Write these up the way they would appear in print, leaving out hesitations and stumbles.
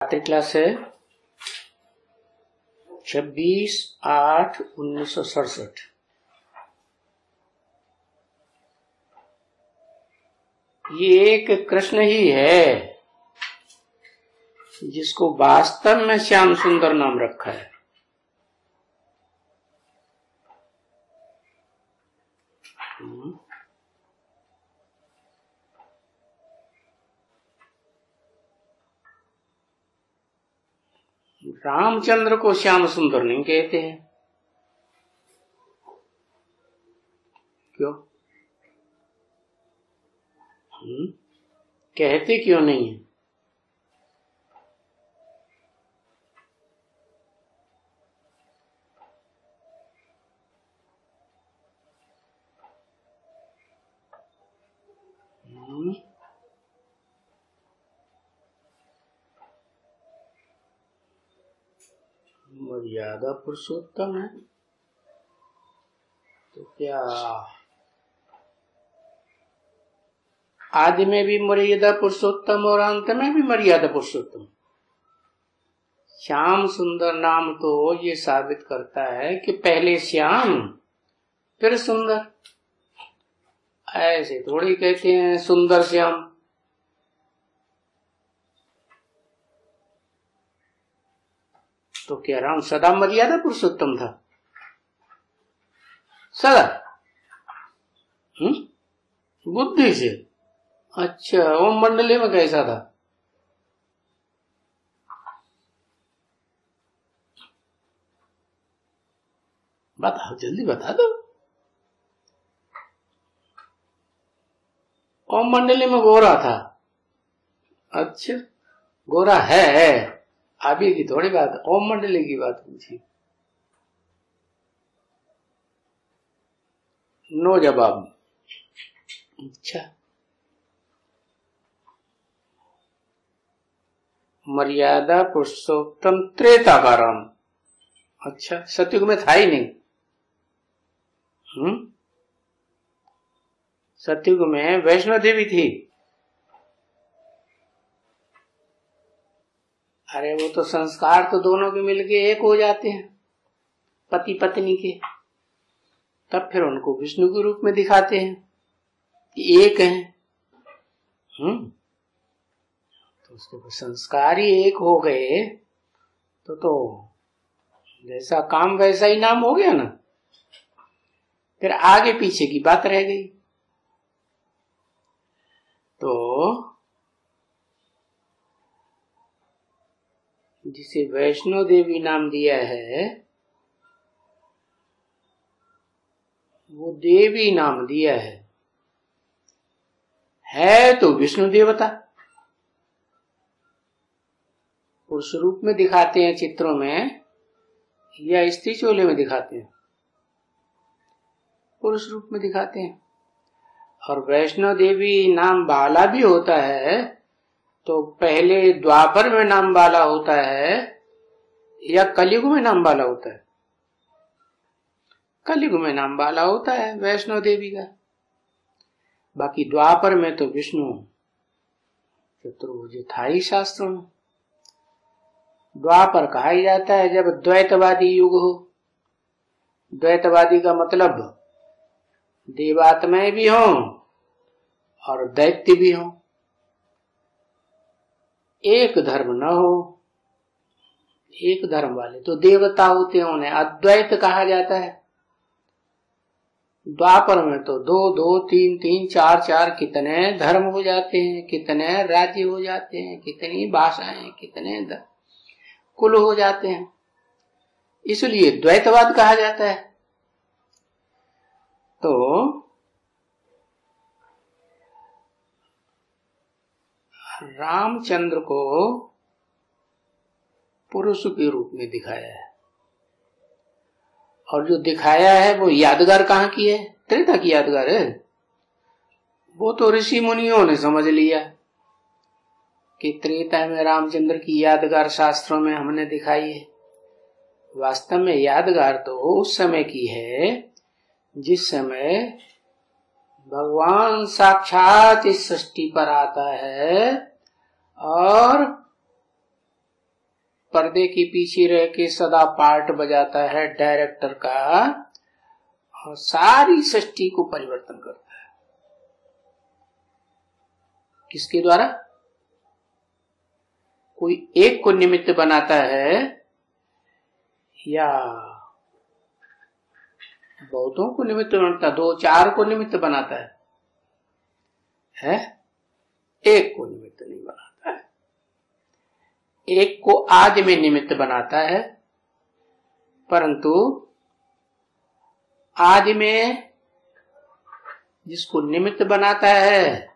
आखिरी क्लास है 26/8/1967। ये एक कृष्ण ही है जिसको वास्तव में श्याम सुंदर नाम रखा है। रामचंद्र को श्याम सुंदर नहीं कहते हैं। क्यों? कहते क्यों नहीं है? मर्यादा पुरुषोत्तम है तो क्या आदि में भी मर्यादा पुरुषोत्तम और अंत में भी मर्यादा पुरुषोत्तम? श्याम सुंदर नाम तो ये साबित करता है कि पहले श्याम फिर सुंदर। ऐसे थोड़ी कहते हैं सुंदर श्याम। तो क्या राम सदा मर्यादा पुरुषोत्तम था? सदा बुद्धि से? अच्छा, ओम मंडली में कैसा था? बताओ, जल्दी बता दो। ओम मंडली में गोरा था। अच्छा, गोरा है। अभी की थोड़ी बात, ओम मंडली की बात पूछी। नो जवाब। अच्छा, मर्यादा पुरुषोत्तम त्रेता का राम। अच्छा, सतयुग में था ही नहीं। सतयुग में वैष्णो देवी थी। अरे वो तो संस्कार तो दोनों के मिलके एक हो जाते हैं, पति पत्नी के। तब फिर उनको विष्णु के रूप में दिखाते हैं कि एक हैं। तो उसके संस्कार ही एक हो गए तो जैसा काम वैसा ही नाम हो गया ना। फिर आगे पीछे की बात रह गई। तो जिसे वैष्णो देवी नाम दिया है वो देवी नाम दिया है तो विष्णु देवता। पुरुष रूप में दिखाते हैं चित्रों में या स्त्री चोले में दिखाते हैं? पुरुष रूप में दिखाते हैं। और वैष्णो देवी नाम बाला भी होता है तो पहले द्वापर में नाम बाला होता है या कलयुग में नाम बाला होता है? कलयुग में नाम बाला होता है वैष्णो देवी का। बाकी द्वापर में तो विष्णु चतुर्भुज था ही शास्त्रों में। द्वापर कहा ही जाता है जब द्वैतवादी युग हो। द्वैतवादी का मतलब देवात्माएं भी हों और दैत्य भी हों, एक धर्म न हो। एक धर्म वाले तो देवता होते हैं, उन्हें अद्वैत कहा जाता है। द्वापर में तो 2-2, 3-3, 4-4 कितने धर्म हो जाते हैं, कितने राज्य हो जाते हैं, कितनी भाषाएं, कितने कुल हो जाते हैं। इसलिए द्वैतवाद कहा जाता है। तो रामचंद्र को पुरुष के रूप में दिखाया है और जो दिखाया है वो यादगार कहाँ की है? त्रेता की यादगार है। वो तो ऋषि मुनियों ने समझ लिया कि त्रेता में रामचंद्र की यादगार शास्त्रों में हमने दिखाई है। वास्तव में यादगार तो उस समय की है जिस समय भगवान साक्षात इस सृष्टि पर आता है और पर्दे के पीछे रह के सदा पार्ट बजाता है डायरेक्टर का और सारी सृष्टि को परिवर्तन करता है। किसके द्वारा? कोई एक को निमित्त बनाता है या बहुतों को निमित्त बनाता, 2-4 को निमित्त बनाता है? एक को निमित्त नहीं बनाता है। एक को आज में निमित्त बनाता है, परंतु आज में जिसको निमित्त बनाता है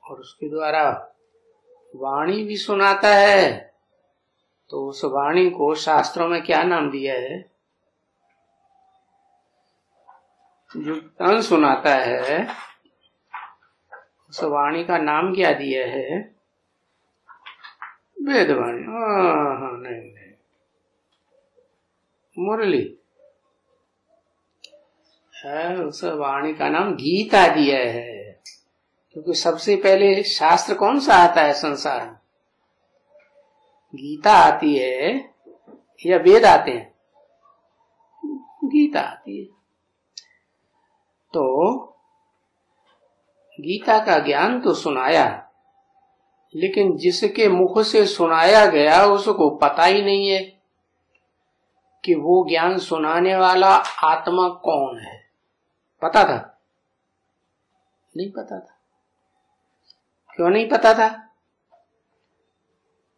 और उसके द्वारा वाणी भी सुनाता है, तो उस वाणी को शास्त्रों में क्या नाम दिया है? जो तन सुनाता है उस वाणी का नाम क्या दिया है? वेदवाणी। हाँ, नहीं, मुरली है, उस वाणी का नाम गीता दिया है। क्योंकि सबसे पहले शास्त्र कौन सा आता है संसार में? गीता आती है या वेद आते हैं? गीता आती है। तो गीता का ज्ञान तो सुनाया, लेकिन जिसके मुख से सुनाया गया उसको पता ही नहीं है कि वो ज्ञान सुनाने वाला आत्मा कौन है। पता था? नहीं पता था। क्यों नहीं पता था?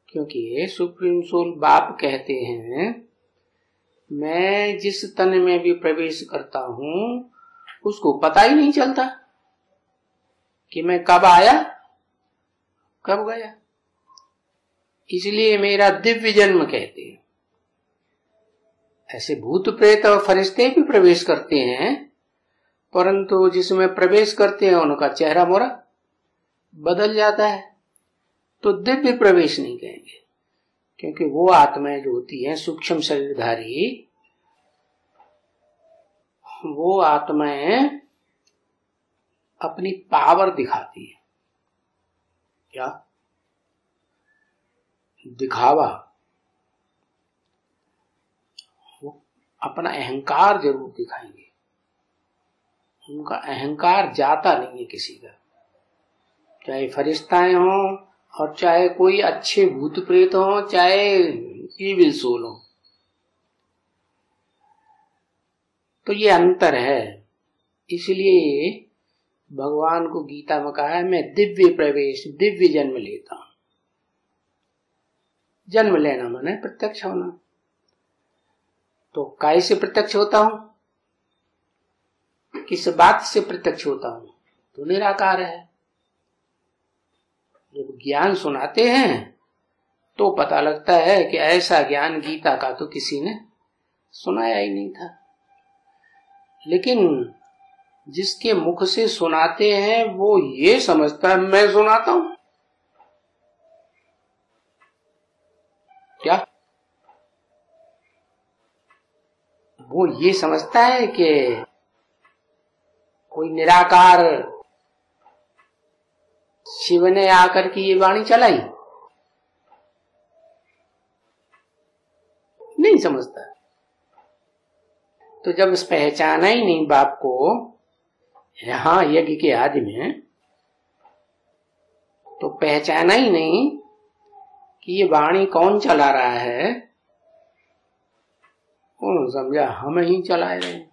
क्योंकि सुप्रीम सोल बाप कहते हैं, मैं जिस तन में भी प्रवेश करता हूं उसको पता ही नहीं चलता कि मैं कब आया कब गया। इसलिए मेरा दिव्य जन्म कहते हैं। ऐसे भूत प्रेत और फरिश्ते भी प्रवेश करते हैं, परंतु जिसमें प्रवेश करते हैं उनका चेहरा मोरा बदल जाता है, तो दिव्य प्रवेश नहीं कहेंगे। क्योंकि वो आत्माएं जो होती हैं सूक्ष्म शरीरधारी, वो आत्माएं अपनी पावर दिखाती है। क्या दिखावा? वो अपना अहंकार जरूर दिखाएंगे। उनका अहंकार जाता नहीं है किसी का, चाहे फरिश्ताएं हों और चाहे कोई अच्छे भूत प्रेत हों, चाहे ईविल सोल हो। तो ये अंतर है। इसलिए भगवान को गीता में कहा है, मैं दिव्य प्रवेश दिव्य जन्म लेता हूं। जन्म लेना माने प्रत्यक्ष होना। तो काय से प्रत्यक्ष होता हूं? किस बात से प्रत्यक्ष होता हूं? तो निराकार है। जब ज्ञान सुनाते हैं तो पता लगता है कि ऐसा ज्ञान गीता का तो किसी ने सुनाया ही नहीं था। लेकिन जिसके मुख से सुनाते हैं वो ये समझता है मैं सुनाता हूं। क्या वो ये समझता है कि कोई निराकार शिव ने आकर की ये वाणी चलाई? नहीं समझता। तो जब पहचाना ही नहीं बाप को यहां यज्ञ के आदि में, तो पहचाना ही नहीं कि ये वाणी कौन चला रहा है, उन्होंने समझा हम ही चला रहे हैं।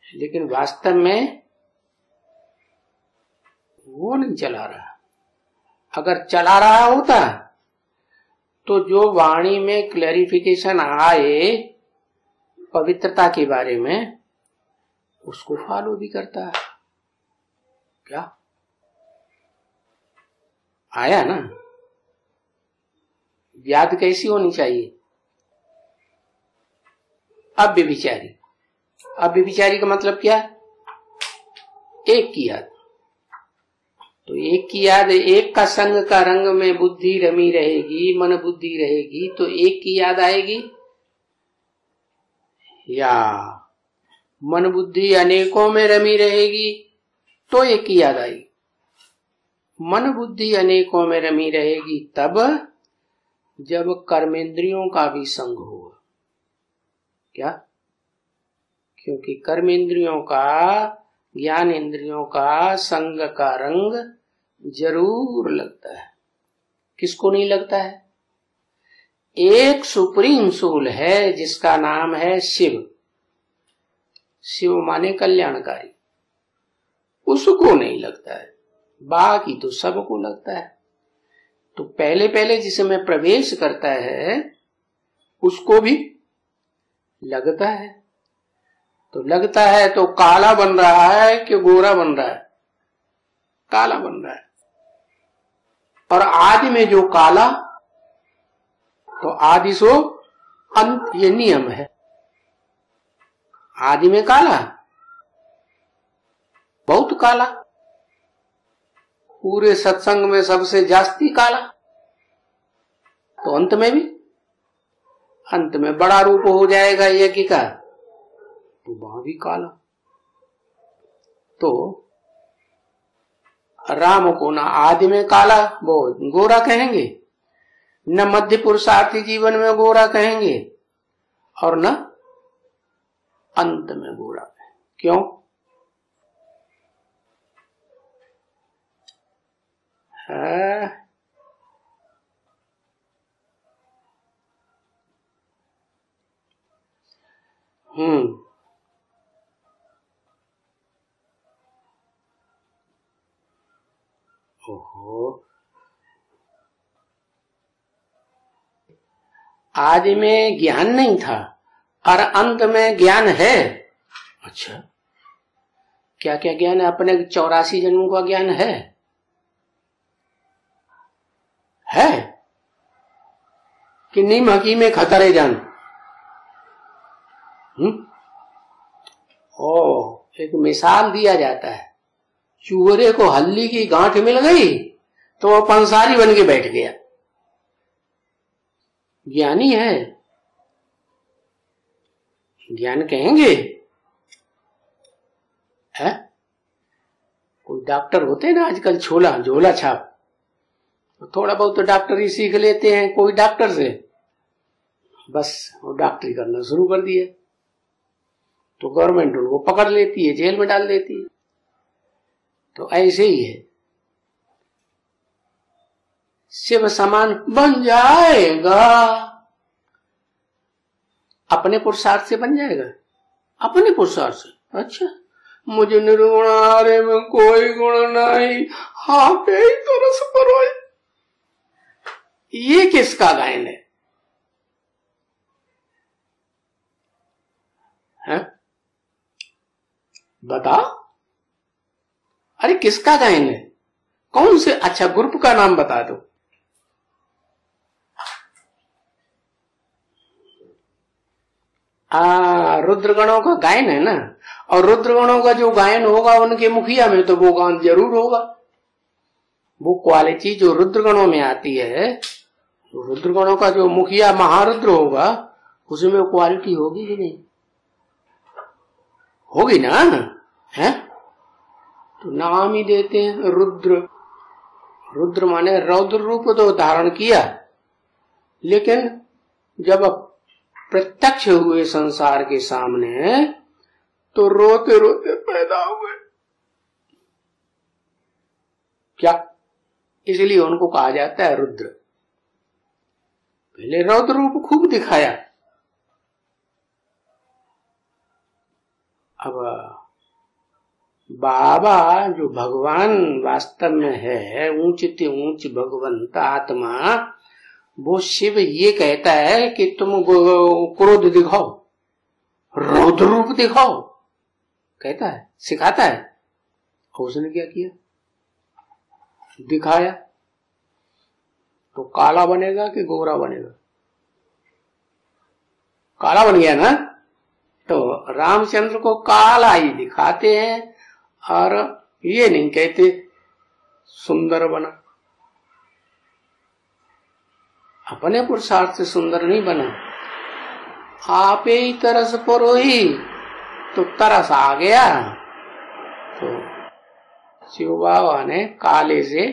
लेकिन वास्तव में वो नहीं चला रहा। अगर चला रहा होता तो जो वाणी में क्लैरिफिकेशन आए पवित्रता के बारे में, उसको फॉलो भी करता है। क्या आया ना? याद कैसी होनी चाहिए? अव्यभिचारी। अव्यभिचारी का मतलब क्या? एक की याद। तो एक की याद, एक का संग का रंग में बुद्धि रमी रहेगी, मन बुद्धि रहेगी, तो एक की याद आएगी। या मन बुद्धि अनेकों में रमी रहेगी तो एक की याद आएगी। मन बुद्धि अनेकों में रमी रहेगी तब जब कर्मेंद्रियों का भी संग होगा। क्या? क्योंकि कर्मेंद्रियों का, ज्ञान इंद्रियों का संग का रंग जरूर लगता है। किसको नहीं लगता है? एक सुप्रीम सोल है जिसका नाम है शिव। शिव माने कल्याणकारी। उसको नहीं लगता है, बाकी तो सबको लगता है। तो पहले पहले जिसमें प्रवेश करता है उसको भी लगता है। तो लगता है तो काला बन रहा है कि गोरा बन रहा है? काला बन रहा है। और आदि में जो काला, तो आदि सो अंत, ये नियम है। आदि में काला, बहुत काला, पूरे सत्संग में सबसे जास्ती काला, तो अंत में भी, अंत में बड़ा रूप हो जाएगा यज्ञ का, तो वहां भी काला। तो राम को ना आदि में काला वो गोरा कहेंगे, न मध्य पुरुषार्थी जीवन में गोरा कहेंगे, और न अंत में गोरा कहेंगे। क्यों? ओहो, आदि में ज्ञान नहीं था और अंत में ज्ञान है। अच्छा, क्या क्या ज्ञान है? अपने 84 जन्मों का ज्ञान है कि नीम हकीमे खतरे जान। एक मिसाल दिया जाता है, चूहे को हल्दी की गांठ मिल गई तो वो पंसारी बन के बैठ गया। ज्ञानी है, ज्ञान कहेंगे है? कोई डॉक्टर होते हैं ना आजकल, झोला छाप, थोड़ा बहुत तो डॉक्टरी सीख लेते हैं कोई डॉक्टर से, बस वो डॉक्टरी करना शुरू कर दिया तो गवर्नमेंट उनको पकड़ लेती है, जेल में डाल देती है। तो ऐसे ही है, शिव समान बन जाएगा, अपने पुरुषार्थ से बन जाएगा, अपने पुरुषार्थ से। अच्छा, मुझे निर्गुण हारे में कोई गुण नहीं, हाँ पे ही तो रस परोए, ये किसका गायन है? बता, अरे किसका गायन है? कौन से? अच्छा, ग्रुप का नाम बता दो। रुद्रगणों का गायन है ना, और रुद्रगणों का जो गायन होगा उनके मुखिया में तो वो गान जरूर होगा। वो क्वालिटी जो रुद्रगणों में आती है, रुद्रगणों का जो मुखिया महारुद्र होगा उसमें क्वालिटी होगी कि नहीं? होगी ना, है? तो नाम ही देते हैं रुद्र। रुद्र माने रौद्र रूप तो धारण किया, लेकिन जब प्रत्यक्ष हुए संसार के सामने तो रोते रोते पैदा हुए। क्या? इसलिए उनको कहा जाता है रुद्र। पहले रौद्र रूप खूब दिखाया, अब बाबा जो भगवान वास्तव में है, ऊंचते ऊंच भगवंत आत्मा, वो शिव ये कहता है कि तुम क्रोध दिखाओ, रौद्र रूप दिखाओ, कहता है, सिखाता है। उसने क्या किया? दिखाया। तो काला बनेगा कि गोरा बनेगा? काला बन गया ना। तो रामचंद्र को काला ही दिखाते हैं और ये नहीं कहते सुंदर बना। अपने पुरुषार्थ से सुंदर नहीं बना, आप ही तरस परोही तो तरस आ गया। तो शिव बाबा ने काले से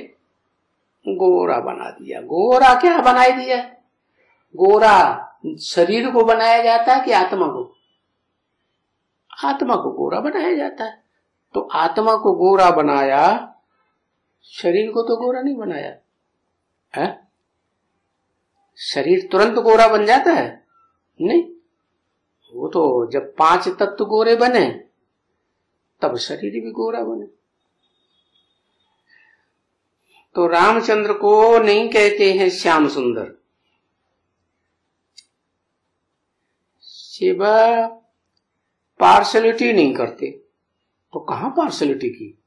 गोरा बना दिया। गोरा क्या बना दिया? गोरा शरीर को बनाया जाता है कि आत्मा को? आत्मा को गोरा बनाया जाता है। तो आत्मा को गोरा बनाया, शरीर को तो गोरा नहीं बनाया है? शरीर तुरंत गोरा बन जाता है? नहीं, वो तो जब 5 तत्व गोरे बने तब शरीर भी गोरा बने। तो रामचंद्र को नहीं कहते हैं श्याम सुंदर। शिव पार्शलिटी नहीं करते, तो कहां पार्शलिटी की?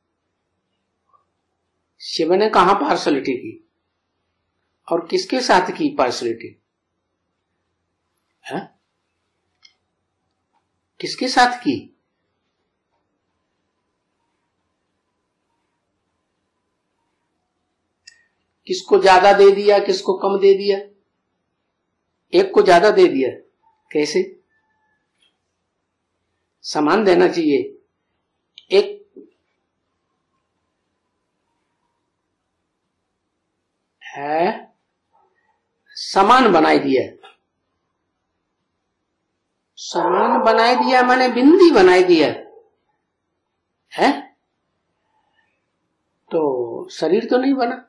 शिव ने कहां पार्शलिटी की और किसके साथ की पार्शलिटी है? किसके साथ की? किसको ज्यादा दे दिया, किसको कम दे दिया? एक को ज्यादा दे दिया, कैसे? समान देना चाहिए। एक है समान बनाई दिया, समान बनाई दिया माने बिंदी बनाई दिया है, तो शरीर तो नहीं बना,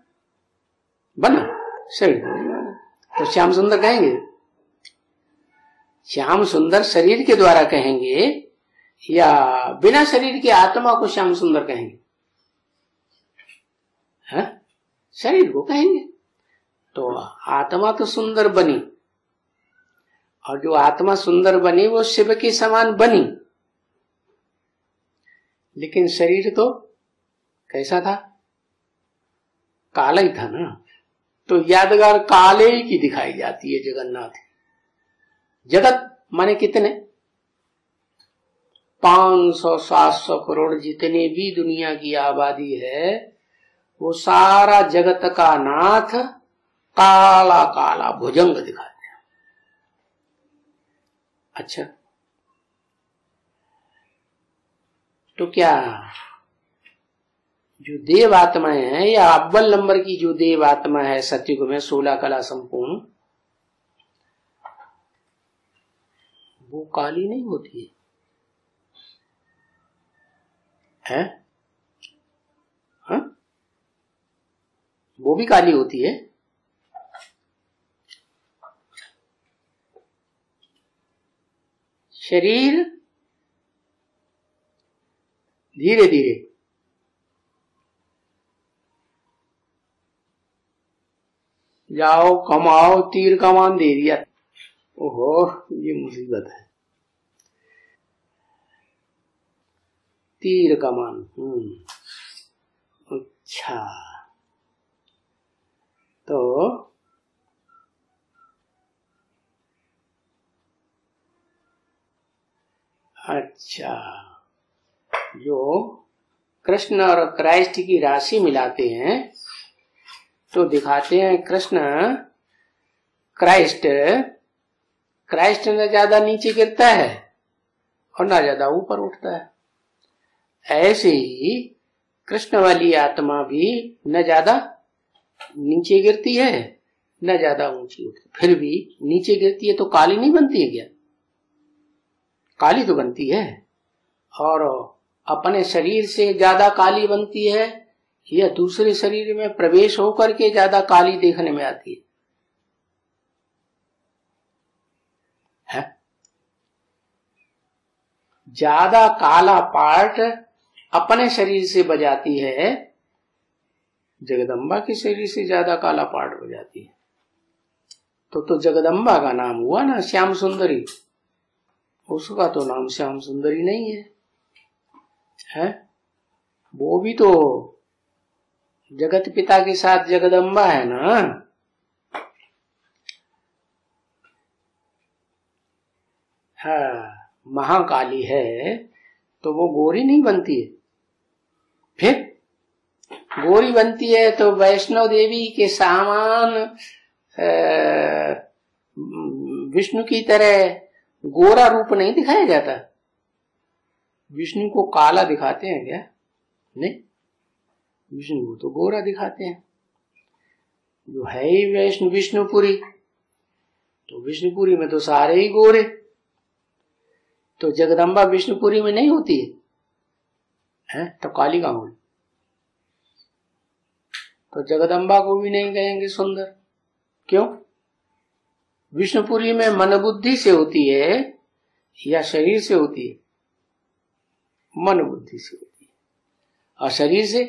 बना शरीर तो नहीं बना। तो श्याम सुंदर कहेंगे? श्याम सुंदर शरीर के द्वारा कहेंगे या बिना शरीर के आत्मा को श्याम सुंदर कहेंगे? है? शरीर को कहेंगे। तो आत्मा तो सुंदर बनी, और जो आत्मा सुंदर बनी वो शिव के समान बनी, लेकिन शरीर तो कैसा था? काला ही था ना। तो यादगार काले की दिखाई जाती है जगन्नाथ। जगत माने कितने? 500-700 करोड़ जितने भी दुनिया की आबादी है, वो सारा जगत का नाथ काला काला भुजंग दिखाते हैं। अच्छा, तो क्या जो देव आत्माएं हैं, या अव्वल नंबर की जो देव आत्मा है सत्युग में 16 कला संपूर्ण, वो काली नहीं होती है? हाँ? वो भी काली होती है। शरीर धीरे धीरे जाओ कमाओ, तीर कमान दे दिया, ओहो ये मुसीबत है। तीर कमान, अच्छा, तो अच्छा, जो कृष्ण और क्राइस्ट की राशि मिलाते हैं तो दिखाते हैं कृष्ण क्राइस्ट न ज्यादा नीचे गिरता है और ना ज्यादा ऊपर उठता है। ऐसे ही कृष्ण वाली आत्मा भी न ज्यादा नीचे गिरती है न ज्यादा ऊंची उठती, फिर भी नीचे गिरती है तो काली नहीं बनती है क्या? काली तो बनती है। और अपने शरीर से ज्यादा काली बनती है या दूसरे शरीर में प्रवेश होकर के ज्यादा काली देखने में आती है? ज्यादा काला पार्ट अपने शरीर से बजाती है, जगदम्बा के शरीर से ज्यादा काला पार्ट बजाती है। तो जगदम्बा का नाम हुआ ना श्याम सुंदरी, उसका तो नाम श्याम सुंदरी नहीं है? वो भी तो जगत पिता के साथ जगदम्बा है ना। हाँ, महाकाली है तो वो गोरी नहीं बनती है। फिर गोरी बनती है तो वैष्णव देवी के समान विष्णु की तरह गोरा रूप नहीं दिखाया जाता। विष्णु को काला दिखाते हैं क्या? नहीं, विष्णु को तो गोरा दिखाते हैं। जो है ही विष्णुपुरी, तो विष्णुपुरी में तो सारे ही गोरे, तो जगदम्बा विष्णुपुरी में नहीं होती है? तो काली कहां हुई? तो जगदम्बा को भी नहीं कहेंगे सुंदर, क्यों? विष्णुपुरी में मन बुद्धि से होती है या शरीर से होती है? मन बुद्धि से होती है। और शरीर से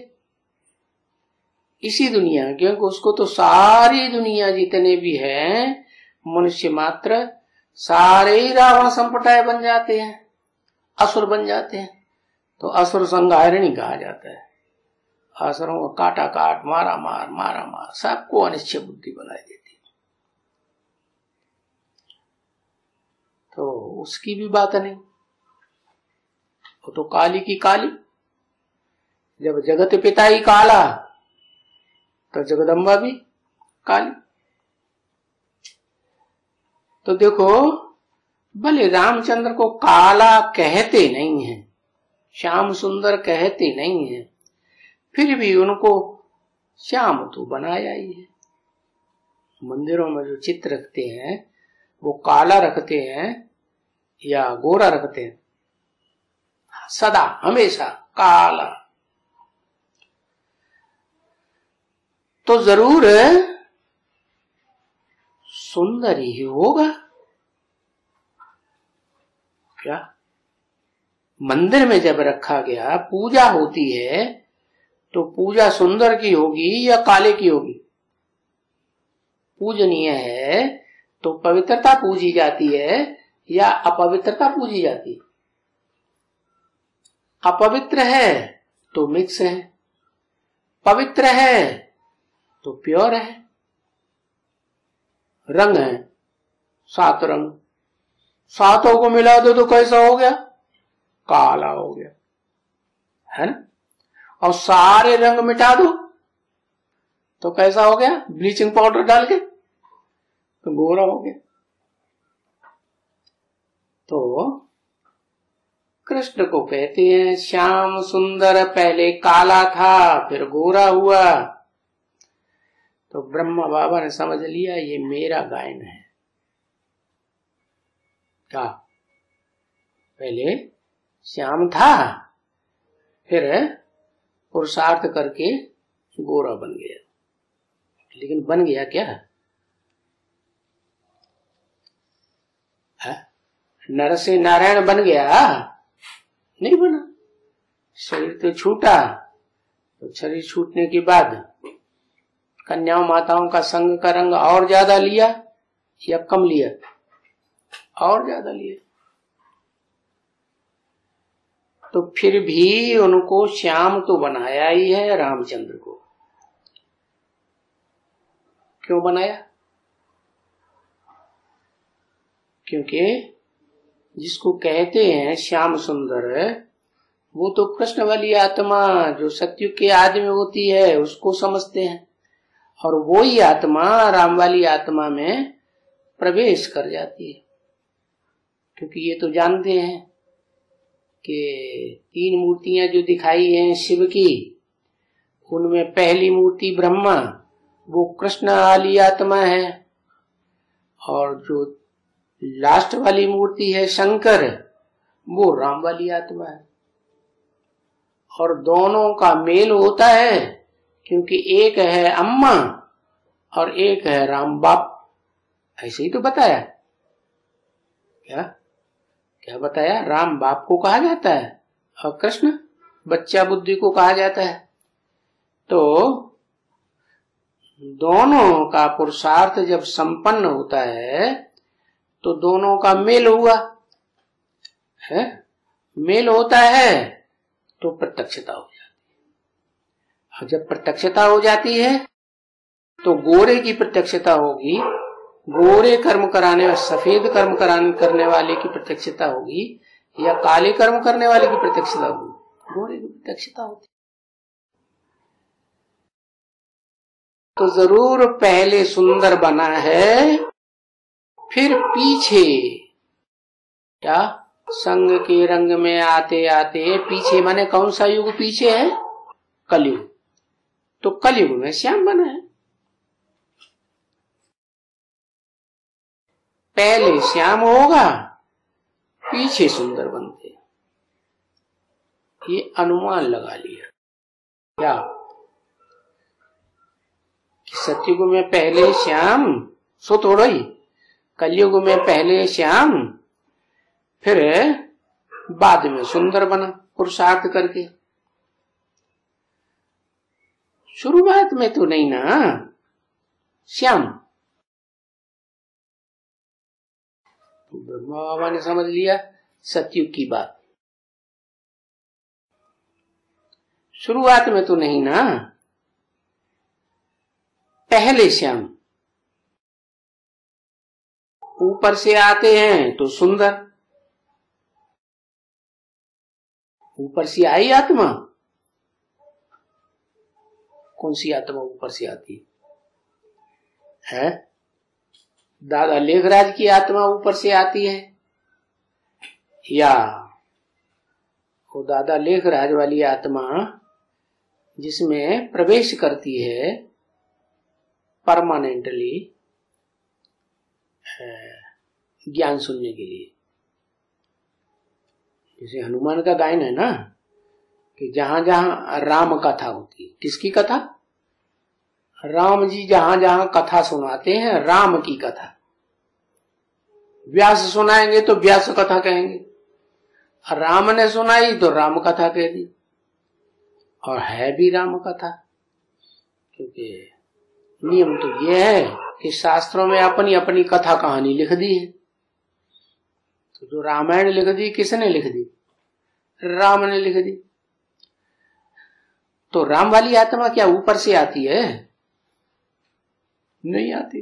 इसी दुनिया, क्योंकि उसको तो सारी दुनिया जितने भी हैं मनुष्य मात्र सारे ही रावण संपटाय बन जाते हैं, असुर बन जाते हैं। तो असुर संहारिणी कहा जाता है। असुरों को काटा काट, मारा मार, सबको अनिश्चय बुद्धि बनाई देती है। तो उसकी भी बात नहीं, वो तो काली की काली। जब जगत पिता ही काला तो जगदम्बा भी काली। तो देखो, भले रामचंद्र को काला कहते नहीं है, श्याम सुंदर कहते नहीं है, फिर भी उनको श्याम तो बनाया ही है। मंदिरों में जो चित्र रखते हैं वो काला रखते हैं या गोरा रखते हैं? सदा हमेशा काला। तो जरूर सुंदर ही होगा क्या? मंदिर में जब रखा गया, पूजा होती है, तो पूजा सुंदर की होगी या काले की होगी? पूजनीय है तो पवित्रता पूजी जाती है या अपवित्रता पूजी जाती है? अपवित्र है तो मिक्स है, पवित्र है तो प्योर है। रंग है 7 रंग, सातों को मिला दो तो कैसा हो गया? काला हो गया, है ना? और सारे रंग मिटा दो तो कैसा हो गया? ब्लीचिंग पाउडर डाल के तो गोरा हो गया। तो कृष्ण को कहते हैं श्याम सुंदर, पहले काला था फिर गोरा हुआ। तो ब्रह्मा बाबा ने समझ लिया ये मेरा गायन है। क्या? पहले श्याम था, फिर पुरुषार्थ करके गोरा बन गया। लेकिन बन गया क्या? नर से नारायण बन गया? नहीं बना। शरीर तो छूटा, तो शरीर छूटने के बाद कन्याओं माताओं का संग का रंग और ज्यादा लिया या कम लिया? और ज्यादा लिया। तो फिर भी उनको श्याम तो बनाया ही है रामचंद्र को। क्यों बनाया? क्योंकि जिसको कहते हैं श्याम सुंदर, वो तो कृष्ण वाली आत्मा जो सत्युग के आदि में होती है उसको समझते हैं, और वो ही आत्मा राम वाली आत्मा में प्रवेश कर जाती है। क्योंकि ये तो जानते हैं कि 3 मूर्तियां जो दिखाई हैं शिव की, उनमें पहली मूर्ति ब्रह्मा, वो कृष्ण वाली आत्मा है, और जो लास्ट वाली मूर्ति है शंकर, वो राम वाली आत्मा है। और दोनों का मेल होता है क्योंकि एक है अम्मा और एक है राम बाप। ऐसे ही तो बताया। क्या क्या बताया? राम बाप को कहा जाता है और कृष्ण बच्चा बुद्धि को कहा जाता है। तो दोनों का पुरुषार्थ जब संपन्न होता है तो दोनों का मेल हुआ है। मेल होता है तो प्रत्यक्षता हो जाती है, और जब प्रत्यक्षता हो जाती है तो गोरे की प्रत्यक्षता होगी, गोरे कर्म कराने वाले, सफेद कर्म करने वाले की प्रत्यक्षता होगी, या काले कर्म करने वाले की प्रत्यक्षता होगी? गोरे की प्रत्यक्षता होती। तो जरूर पहले सुंदर बना है, फिर पीछे क्या संग के रंग में आते आते पीछे, माने कौन सा युग पीछे है? कलयुग। तो कलयुग में श्याम बना है। पहले श्याम होगा, पीछे सुंदर बनते। ये अनुमान लगा लिया क्या कि सतयुग में पहले श्याम, सो थोड़ा ही कलयुग में पहले श्याम, फिर बाद में सुंदर बना पुरुषार्थ करके। शुरुआत में तो नहीं ना श्याम। ब्रह्मा बाबा ने समझ लिया सतयुग की बात। शुरुआत में तो नहीं ना, पहले श्याम। ऊपर से आते हैं तो सुंदर। ऊपर से आई आत्मा, कौन सी आत्मा ऊपर से आती है? दादा लेखराज की आत्मा ऊपर से आती है, या वो दादा लेखराज वाली आत्मा जिसमें प्रवेश करती है परमानेंटली ज्ञान सुनने के लिए। जैसे हनुमान का गायन है ना कि जहां जहां राम कथा होती है, किसकी कथा? राम जी जहां जहां कथा सुनाते हैं, राम की कथा। व्यास सुनाएंगे तो व्यास कथा कहेंगे, राम ने सुनाई तो राम कथा कह दी, और है भी राम कथा। क्योंकि नियम तो यह है कि शास्त्रों में अपनी अपनी कथा कहानी लिख दी है। तो जो रामायण लिख दी, किसने लिख दी? राम ने लिख दी। तो राम वाली आत्मा क्या ऊपर से आती है? नहीं आती।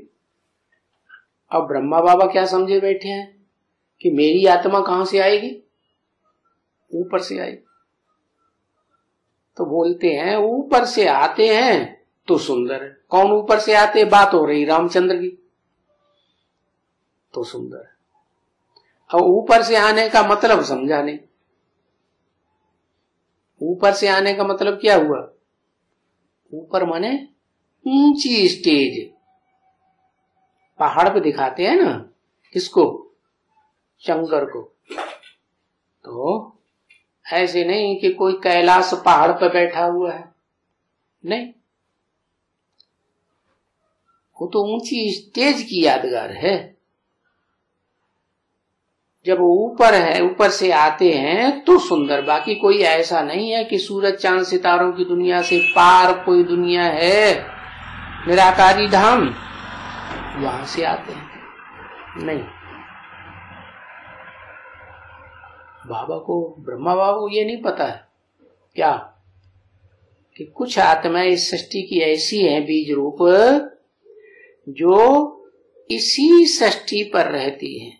अब ब्रह्मा बाबा क्या समझे बैठे हैं कि मेरी आत्मा कहां से आएगी? ऊपर से आएगी। तो बोलते हैं ऊपर से आते हैं तो सुंदर है। कौन ऊपर से आते? बात हो रही रामचंद्र की, तो सुंदर है। अब ऊपर से आने का मतलब समझा नहीं। ऊपर से आने का मतलब क्या हुआ? ऊपर माने ऊंची स्टेज। पहाड़ पे दिखाते हैं ना किसको? शंकर को। तो ऐसे नहीं कि कोई कैलाश पहाड़ पर बैठा हुआ है, नहीं, वो तो ऊंची स्टेज की यादगार है। जब ऊपर है, ऊपर से आते हैं तो सुंदर। बाकी कोई ऐसा नहीं है कि सूरज चांद सितारों की दुनिया से पार कोई दुनिया है, निराकारी धाम, वहां से आते हैं, नहीं। बाबा को, ब्रह्मा बाबा को ये नहीं पता है क्या कि कुछ आत्माएं इस सृष्टि की ऐसी हैं बीज रूप, जो इसी सृष्टि पर रहती हैं,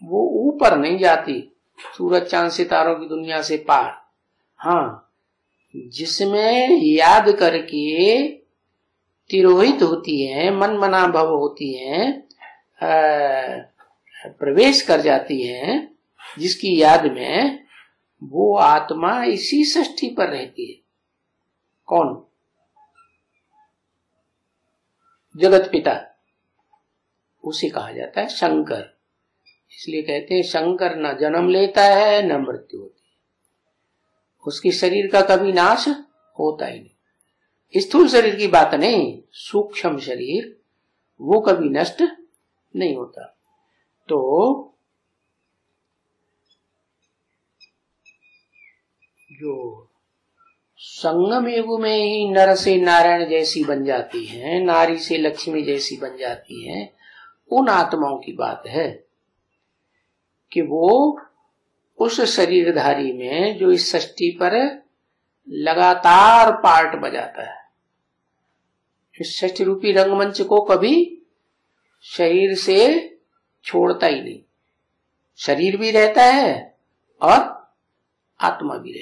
वो ऊपर नहीं जाती सूरज चांद सितारों की दुनिया से पार। हाँ, जिसमें याद करके तिरोहित होती है, मन मना भव होती है, प्रवेश कर जाती है, जिसकी याद में, वो आत्मा इसी सृष्टि पर रहती है। कौन? जगत पिता, उसे कहा जाता है शंकर। इसलिए कहते हैं शंकर न जन्म लेता है न मृत्यु होती है, उसके शरीर का कभी नाश होता ही नहीं। स्थूल शरीर की बात नहीं, सूक्ष्म शरीर वो कभी नष्ट नहीं होता। तो जो संगम युग में ही नर से नारायण जैसी बन जाती हैं, नारी से लक्ष्मी जैसी बन जाती हैं, उन आत्माओं की बात है कि वो उस शरीरधारी में जो इस सृष्टि पर लगातार पार्ट बजाता है, इस सृष्टि रूपी रंगमंच को कभी शरीर से छोड़ता ही नहीं। शरीर भी रहता है और आत्मा भी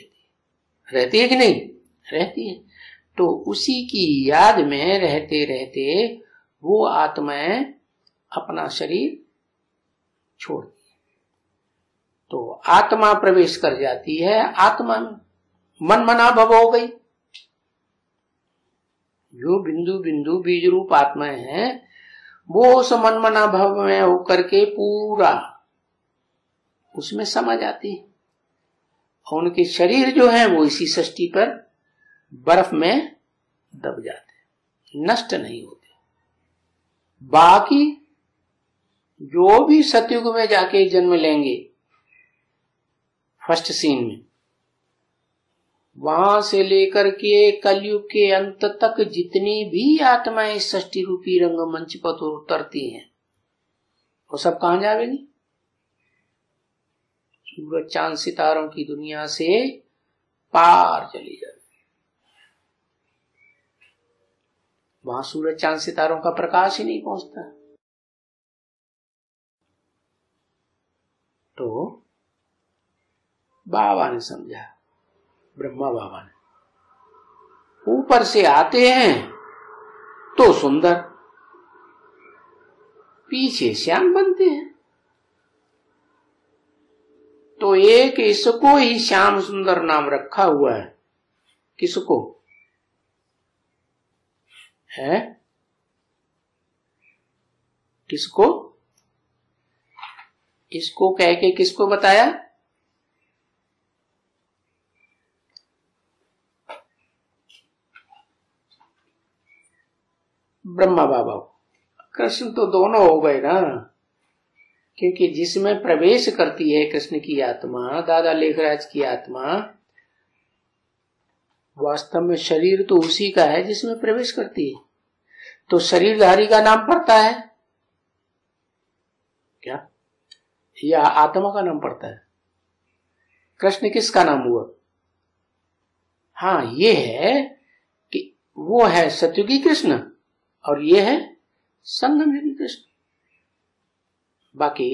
रहती है कि नहीं? रहती है। तो उसी की याद में रहते रहते वो आत्माएं अपना शरीर छोड़ती है। तो आत्मा प्रवेश कर जाती है आत्मा में, मन मना भव हो गई। जो बिंदु बिंदु बीज रूप आत्माएं हैं, वो समन्मना भाव में होकर के पूरा उसमें समझ आती है। और उनके शरीर जो है वो इसी सृष्टि पर बर्फ में दब जाते, नष्ट नहीं होते। बाकी जो भी सतयुग में जाके जन्म लेंगे फर्स्ट सीन में, वहां से लेकर के कलयुग के अंत तक जितनी भी आत्माएं इस सृष्टि रूपी रंगमंच पर उतरती हैं, वो सब कहां जावेगी? सूरज चांद सितारों की दुनिया से पार चली जाए। वहां सूरज चांद सितारों का प्रकाश ही नहीं पहुंचता। तो बाबा ने समझा, ब्रह्मा बाबा ने, ऊपर से आते हैं तो सुंदर, पीछे श्याम बनते हैं। तो एक इसको ही श्याम सुंदर नाम रखा हुआ है। किसको है? किसको? इसको कह के किसको बताया? ब्रह्मा बाबा। कृष्ण तो दोनों हो गए ना, क्योंकि जिसमें प्रवेश करती है कृष्ण की आत्मा, दादा लेखराज की आत्मा, वास्तव में शरीर तो उसी का है जिसमें प्रवेश करती है। तो शरीरधारी का नाम पड़ता है क्या, या आत्मा का नाम पड़ता है? कृष्ण किसका नाम हुआ? हाँ, ये है कि वो है सतयुगी कृष्ण और ये है संगम युगी कृष्ण। बाकी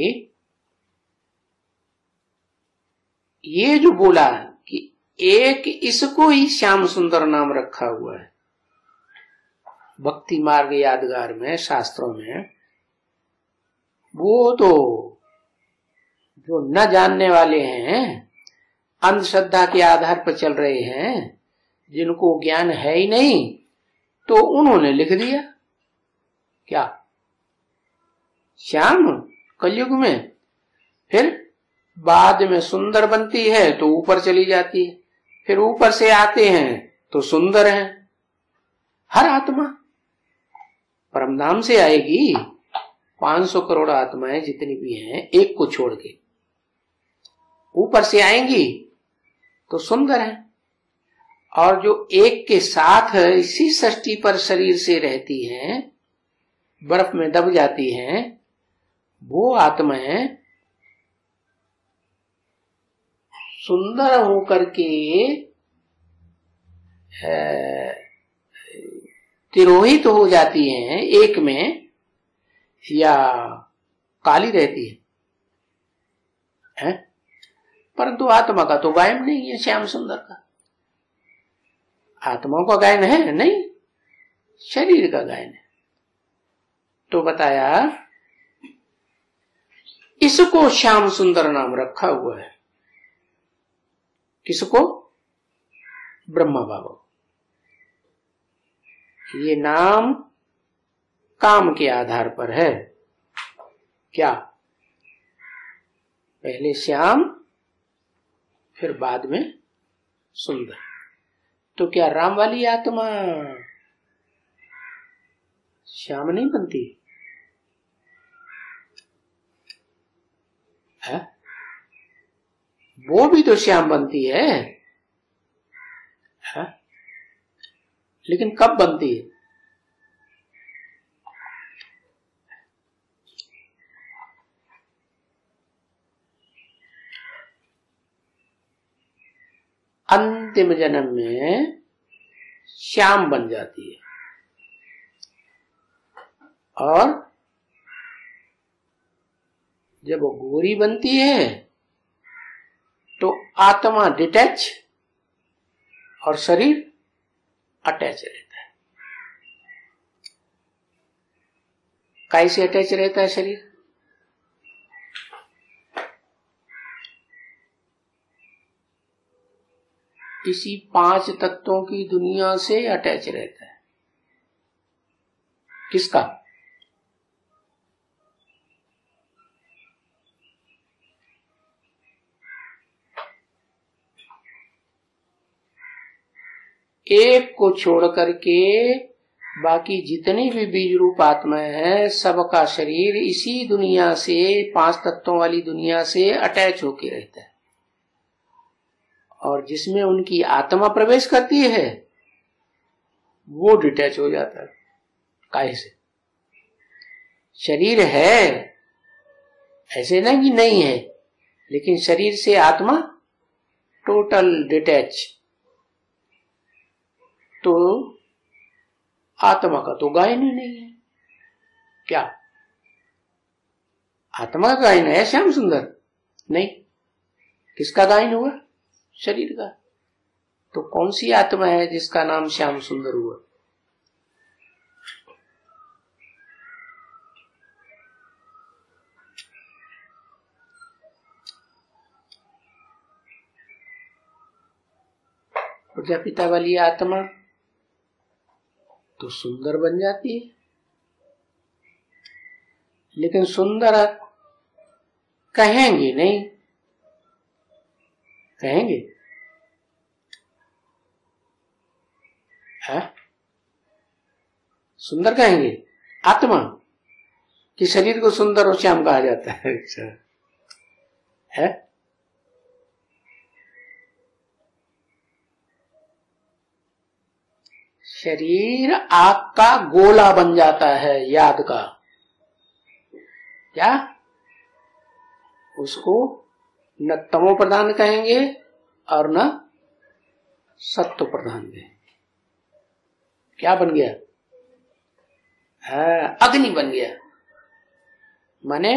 ये जो बोला कि एक इसको ही श्याम सुंदर नाम रखा हुआ है भक्ति मार्ग यादगार में, शास्त्रों में, वो तो जो न जानने वाले हैं, अंधश्रद्धा के आधार पर चल रहे हैं, जिनको ज्ञान है ही नहीं, तो उन्होंने लिख दिया क्या? श्याम कलयुग में, फिर बाद में सुंदर बनती है तो ऊपर चली जाती है, फिर ऊपर से आते हैं तो सुंदर है। हर आत्मा परमधाम से आएगी, 500 करोड़ आत्माएं जितनी भी हैं, एक को छोड़ के ऊपर से आएंगी तो सुंदर है। और जो एक के साथ इसी सृष्टि पर शरीर से रहती हैं, बर्फ में दब जाती हैं, वो आत्माएं सुंदर होकर के तिरोहित हो जाती हैं एक में, या काली रहती है? परंतु आत्मा का तो गायन नहीं है, श्याम सुंदर का। आत्मा का गायन है नहीं, शरीर का गायन है। तो बताया इसको श्याम सुंदर नाम रखा हुआ है। किसको? ब्रह्मा बाबा। ये नाम काम के आधार पर है। क्या? पहले श्याम, फिर बाद में सुंदर। तो क्या राम वाली आत्मा श्याम नहीं बनती है? वो भी तो श्याम बनती है, लेकिन कब बनती है? अंतिम जन्म में श्याम बन जाती है। और जब वो गोरी बनती है तो आत्मा डिटैच और शरीर अटैच रहता है। कैसे अटैच रहता है शरीर? इसी 5 तत्वों की दुनिया से अटैच रहता है। किसका? एक को छोड़ करके बाकी जितनी भी बीज रूप आत्माएं हैं, सबका शरीर इसी दुनिया से, 5 तत्वों वाली दुनिया से अटैच होके रहता है। और जिसमें उनकी आत्मा प्रवेश करती है वो डिटैच हो जाता है। काहे से? शरीर है, ऐसे ना कि नहीं है, लेकिन शरीर से आत्मा टोटल डिटैच। तो आत्मा का तो गायन ही नहीं है। क्या आत्मा का गायन है श्याम सुंदर? नहीं। किसका गायन हुआ? शरीर का। तो कौन सी आत्मा है जिसका नाम श्याम सुंदर हुआ? प्रजापिता वाली आत्मा तो सुंदर बन जाती है, लेकिन सुंदर कहेंगे नहीं। कहेंगे है? सुंदर कहेंगे आत्मा कि शरीर को सुंदर और श्याम कहा जाता है? अच्छा है। शरीर आग का गोला बन जाता है, याद का। क्या उसको न तमो प्रधान कहेंगे और न सत्व प्रधान कहेंगे। क्या बन गया? अग्नि बन गया। माने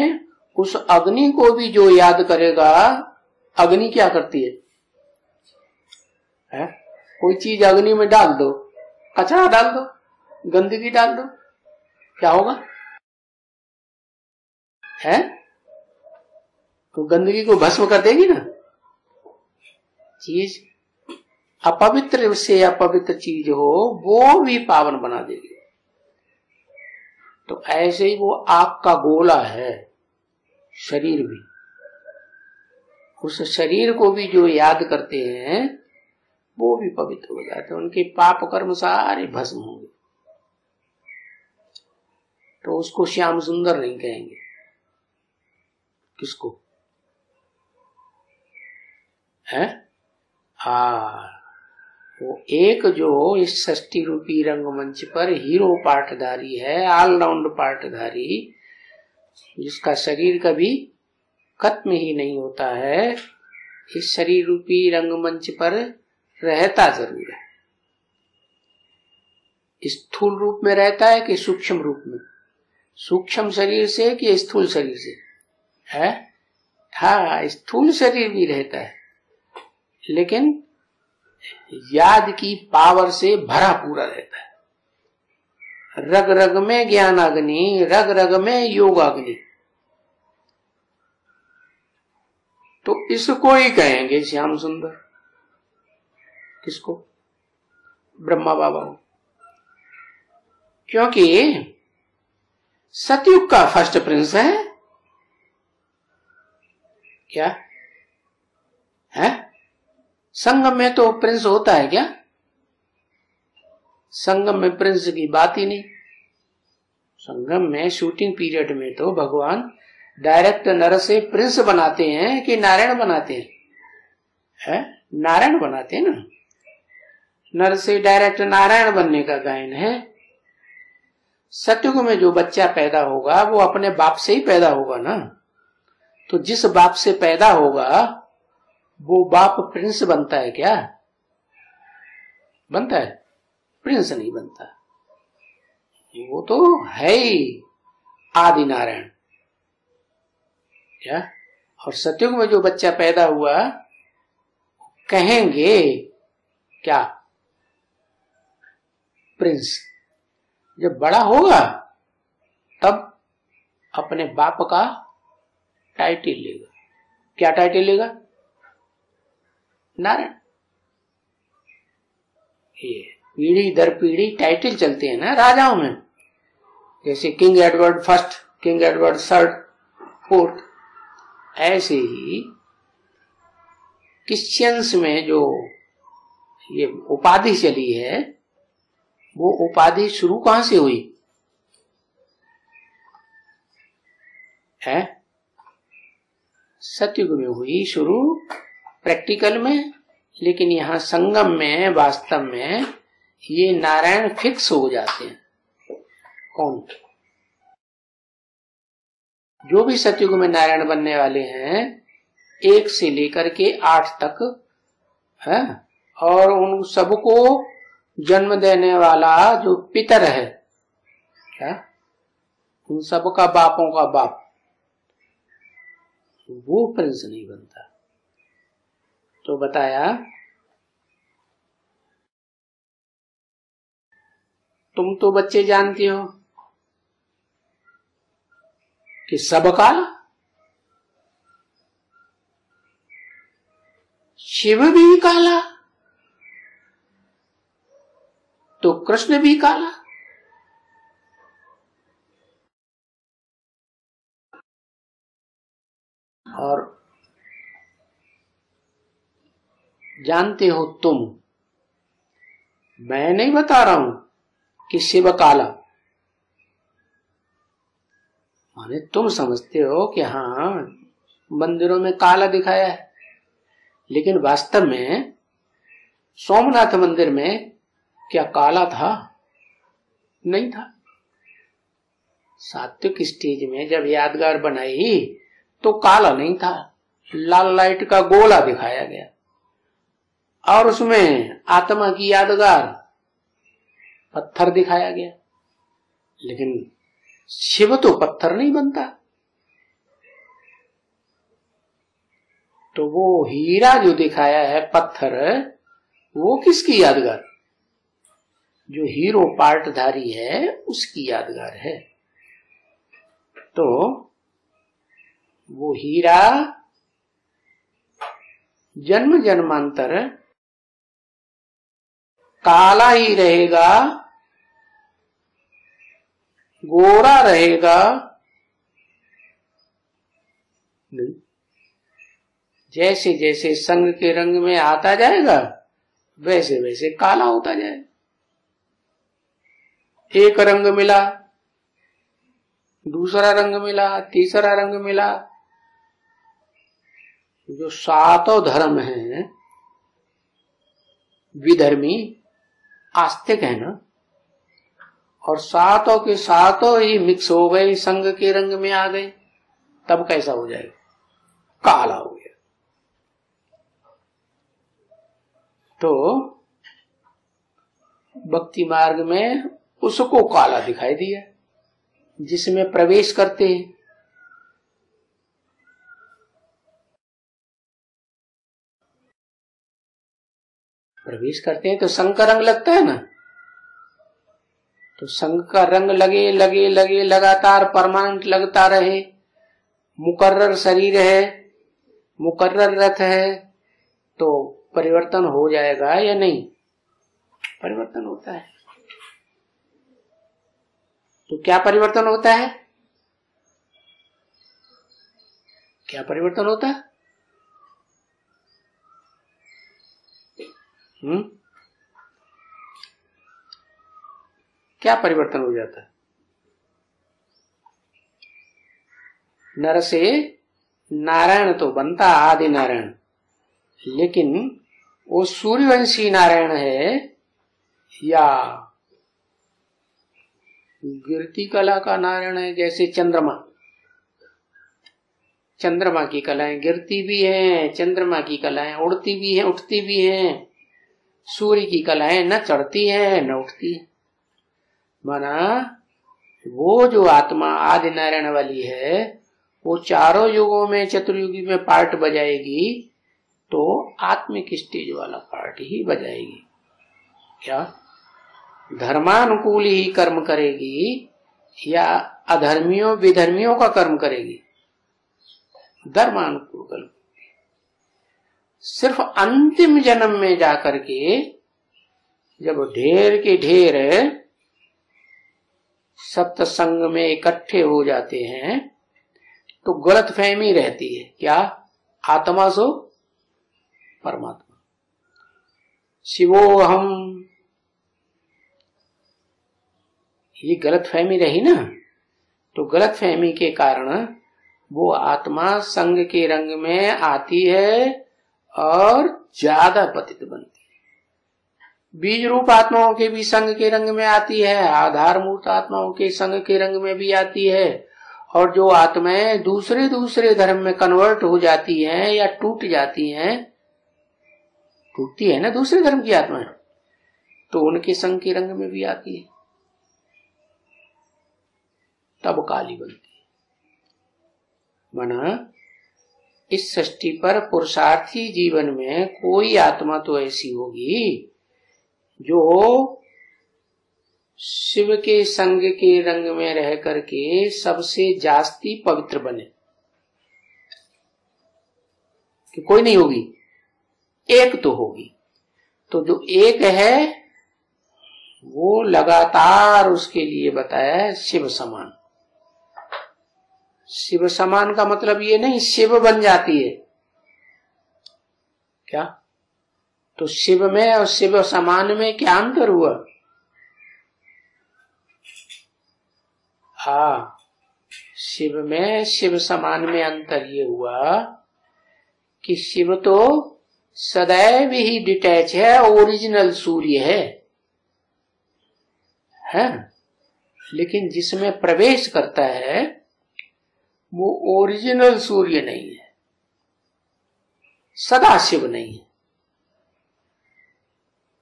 उस अग्नि को भी जो याद करेगा, अग्नि क्या करती है? कोई चीज अग्नि में डाल दो, कचरा डाल दो, गंदगी डाल दो, क्या होगा? है तो गंदगी को भस्म कर देगी ना। चीज अपवित्र से अपवित्र चीज हो वो भी पावन बना देगी। तो ऐसे ही वो आग का गोला है शरीर भी। उस शरीर को भी जो याद करते हैं वो भी पवित्र हो जाते हैं, उनके पाप कर्म सारे भस्म होंगे। तो उसको श्याम सुंदर नहीं कहेंगे। किसको? है वो एक जो इस षष्ठी रूपी रंगमंच पर हीरो पार्टधारी है, ऑलराउंड पार्टधारी, जिसका शरीर कभी खत्म ही नहीं होता है, इस शरीर रूपी रंगमंच पर रहता जरूर है। स्थूल रूप में रहता है कि सूक्ष्म रूप में? सूक्ष्म शरीर से कि स्थूल शरीर से? है हाँ, स्थूल शरीर भी रहता है, लेकिन याद की पावर से भरा पूरा रहता है। रग रग में ज्ञान अग्नि, रग रग में योग अग्नि। तो इसको ही कहेंगे श्याम सुंदर। किसको? ब्रह्मा बाबा को। क्योंकि सतयुग का फर्स्ट प्रिंस है। क्या है? संगम में तो प्रिंस होता है क्या? संगम में प्रिंस की बात ही नहीं। संगम में शूटिंग पीरियड में तो भगवान डायरेक्ट नर से प्रिंस बनाते हैं कि नारायण बनाते हैं? है नारायण बनाते हैं ना। नर से डायरेक्ट नारायण बनने का गायन है। सतयुग में जो बच्चा पैदा होगा वो अपने बाप से ही पैदा होगा ना। तो जिस बाप से पैदा होगा वो बाप प्रिंस बनता है क्या? बनता है? प्रिंस नहीं बनता। वो तो है ही आदि नारायण। क्या? और सतयुग में जो बच्चा पैदा हुआ कहेंगे क्या? प्रिंस। जब बड़ा होगा तब अपने बाप का टाइटल लेगा। क्या टाइटल लेगा? नारायण। ये पीढ़ी दर पीढ़ी टाइटल चलते हैं ना राजाओं में, जैसे king Edward first, king Edward third, fourth. ऐसे ही क्रिश्चियंस में जो ये उपाधि चली है, वो उपाधि शुरू कहां से हुई है? सतयुग में हुई शुरू प्रैक्टिकल में, लेकिन यहां संगम में वास्तव में ये नारायण फिक्स हो जाते हैं। कौन? जो भी सतयुग में नारायण बनने वाले हैं, 1 से लेकर के 8 तक है, और उन सबको जन्म देने वाला जो पितर है, क्या उन सबका बापों का बाप, वो प्रिंस नहीं बनता। तो बताया तुम तो बच्चे जानते हो कि सब काला, शिव भी काला तो कृष्ण भी काला। और जानते हो तुम, मैं नहीं बता रहा हूं कि शिव काला, माने तुम समझते हो कि हाँ मंदिरों में काला दिखाया है, लेकिन वास्तव में सोमनाथ मंदिर में क्या काला था? नहीं था। सात्विक स्टेज में जब यादगार बनाई तो काला नहीं था, लाल लाइट का गोला दिखाया गया और उसमें आत्मा की यादगार पत्थर दिखाया गया। लेकिन शिव तो पत्थर नहीं बनता। तो वो हीरा जो दिखाया है पत्थर, वो किसकी यादगार? जो हीरो पार्टधारी है उसकी यादगार है। तो वो हीरा जन्म जन्मांतर काला ही रहेगा, गोरा रहेगा नहीं। जैसे जैसे संग के रंग में आता जाएगा वैसे वैसे काला होता जाएगा। एक रंग मिला, दूसरा रंग मिला, तीसरा रंग मिला। जो 7 धर्म हैं, विधर्मी आस्तिक है ना, और 7 के 7 ही मिक्स हो गए, संग के रंग में आ गए, तब कैसा हो जाएगा? काला हो गया। तो भक्ति मार्ग में उसको काला दिखाई दिया जिसमें प्रवेश करते हैं। प्रवेश करते हैं तो संग का रंग लगता है ना, तो संग का रंग लगे लगे लगे लगातार परमानेंट लगता रहे, मुकर्रर शरीर है, मुकर्रर रथ है, तो परिवर्तन हो जाएगा या नहीं? परिवर्तन होता है। तो क्या परिवर्तन होता है? क्या परिवर्तन होता है? क्या परिवर्तन हो जाता है? नर से नारायण तो बनता, आदि नारायण, लेकिन वो सूर्यवंशी नारायण है या गिरती कला का नारायण है? जैसे चंद्रमा, चंद्रमा की कलाएं गिरती भी हैं, चंद्रमा की कलाएं उड़ती भी हैं, उठती भी हैं। सूर्य की कलाएं न चढ़ती हैं न उठती है। माना वो जो आत्मा आदि नारायण वाली है, वो चारों युगों में चतुर्युगी में पार्ट बजाएगी तो आत्मिक स्टेज वाला पार्ट ही बजाएगी। क्या धर्मानुकूल ही कर्म करेगी या अधर्मियों विधर्मियों का कर्म करेगी? धर्मानुकूल कर्म। सिर्फ अंतिम जन्म में जाकर के जब ढेर के ढेर सत्संग में इकट्ठे हो जाते हैं तो गलतफहमी रहती है। क्या? आत्मा सो परमात्मा। शिवोहम, ये गलत फहमी रही ना, तो गलत फहमी के कारण वो आत्मा संग के रंग में आती है और ज्यादा पतित बनती है। बीज रूप आत्माओं के भी संग के रंग में आती है, आधार मूर्त आत्माओं के संग के रंग में भी आती है, और जो आत्माएं दूसरे दूसरे धर्म में कन्वर्ट हो जाती हैं या टूट जाती हैं, टूटती है ना दूसरे धर्म की आत्माएं, तो उनके संग के रंग में भी आती है, तब काली बनती है। माना इस सृष्टि पर पुरुषार्थी जीवन में कोई आत्मा तो ऐसी होगी जो शिव के संग के रंग में रह करके सबसे जास्ती पवित्र बने, कि कोई नहीं होगी, एक तो होगी। तो जो एक है वो लगातार उसके लिए बताया है शिव समान। शिव समान का मतलब ये नहीं शिव बन जाती है क्या, तो शिव में और शिव समान में क्या अंतर हुआ? हाँ, शिव में शिव समान में अंतर ये हुआ कि शिव तो सदैव ही डिटैच है, ओरिजिनल सूर्य है? लेकिन जिसमें प्रवेश करता है वो ओरिजिनल सूर्य नहीं है, सदा शिव नहीं है,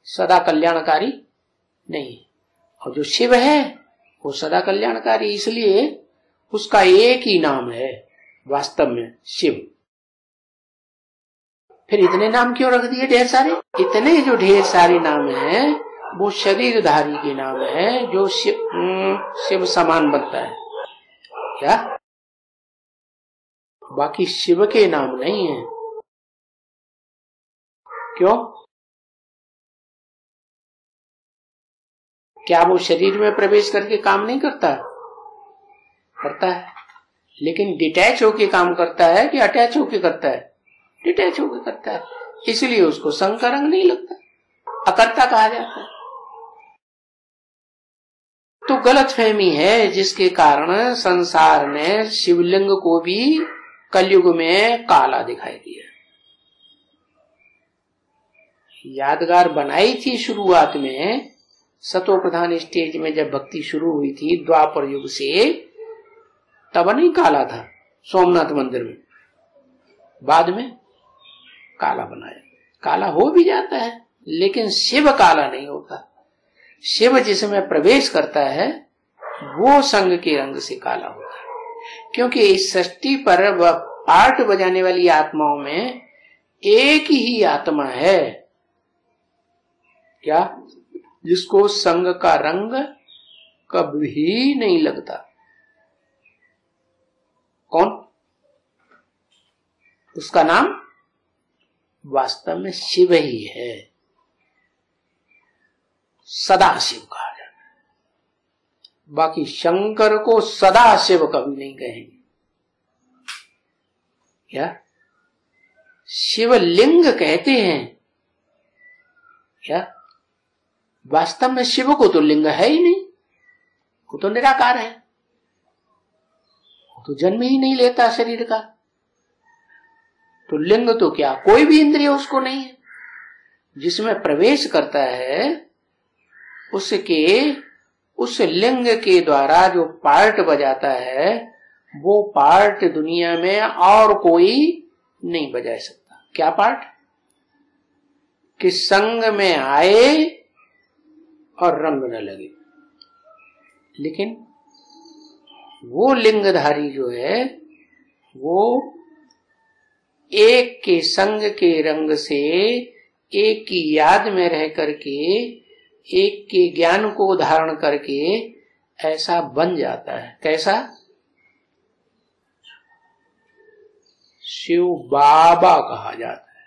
सदा कल्याणकारी नहीं है। और जो शिव है वो सदा कल्याणकारी, इसलिए उसका एक ही नाम है वास्तव में शिव। फिर इतने नाम क्यों रख दिए ढेर सारे? इतने जो ढेर सारे नाम हैं वो शरीरधारी के नाम है जो शिव समान बनता है क्या, बाकी शिव के नाम नहीं है। क्यों? क्या वो शरीर में प्रवेश करके काम नहीं करता? करता है, लेकिन डिटैच होके काम करता है कि अटैच होके करता है? डिटैच होके करता है, इसलिए उसको संग का रंग नहीं लगता, अकर्ता कहा जाता है। तो गलत फहमी है जिसके कारण संसार ने शिवलिंग को भी कलयुग में काला दिखाई दिया। यादगार बनाई थी शुरुआत में, सतो प्रधान स्टेज में जब भक्ति शुरू हुई थी द्वापर युग से, तब नहीं काला था सोमनाथ मंदिर में, बाद में काला बनाया। काला हो भी जाता है लेकिन शिव काला नहीं होता। शिव जिसमें प्रवेश करता है वो संग के रंग से काला होता है, क्योंकि इस सृष्टि पर पार्ट बजाने वाली आत्माओं में एक ही आत्मा है क्या, जिसको संग का रंग कभी नहीं लगता। कौन? उसका नाम वास्तव में शिव ही है, सदा शिव कहा जाता है। बाकी शंकर को सदा शिव कभी नहीं कहेंगे क्या, शिवलिंग कहते हैं क्या, वास्तव में शिव को तो लिंग है ही नहीं, वो तो निराकार है, वो तो जन्म ही नहीं लेता शरीर का। तो लिंग तो क्या, कोई भी इंद्रिय उसको नहीं है। जिसमें प्रवेश करता है उसके उस लिंग के द्वारा जो पार्ट बजाता है वो पार्ट दुनिया में और कोई नहीं बजा सकता। क्या पार्ट? कि संग में आए और रंग न लगे। लेकिन वो लिंगधारी जो है वो एक के संग के रंग से एक की याद में रह करके एक के ज्ञान को धारण करके ऐसा बन जाता है। कैसा? शिव बाबा कहा जाता है,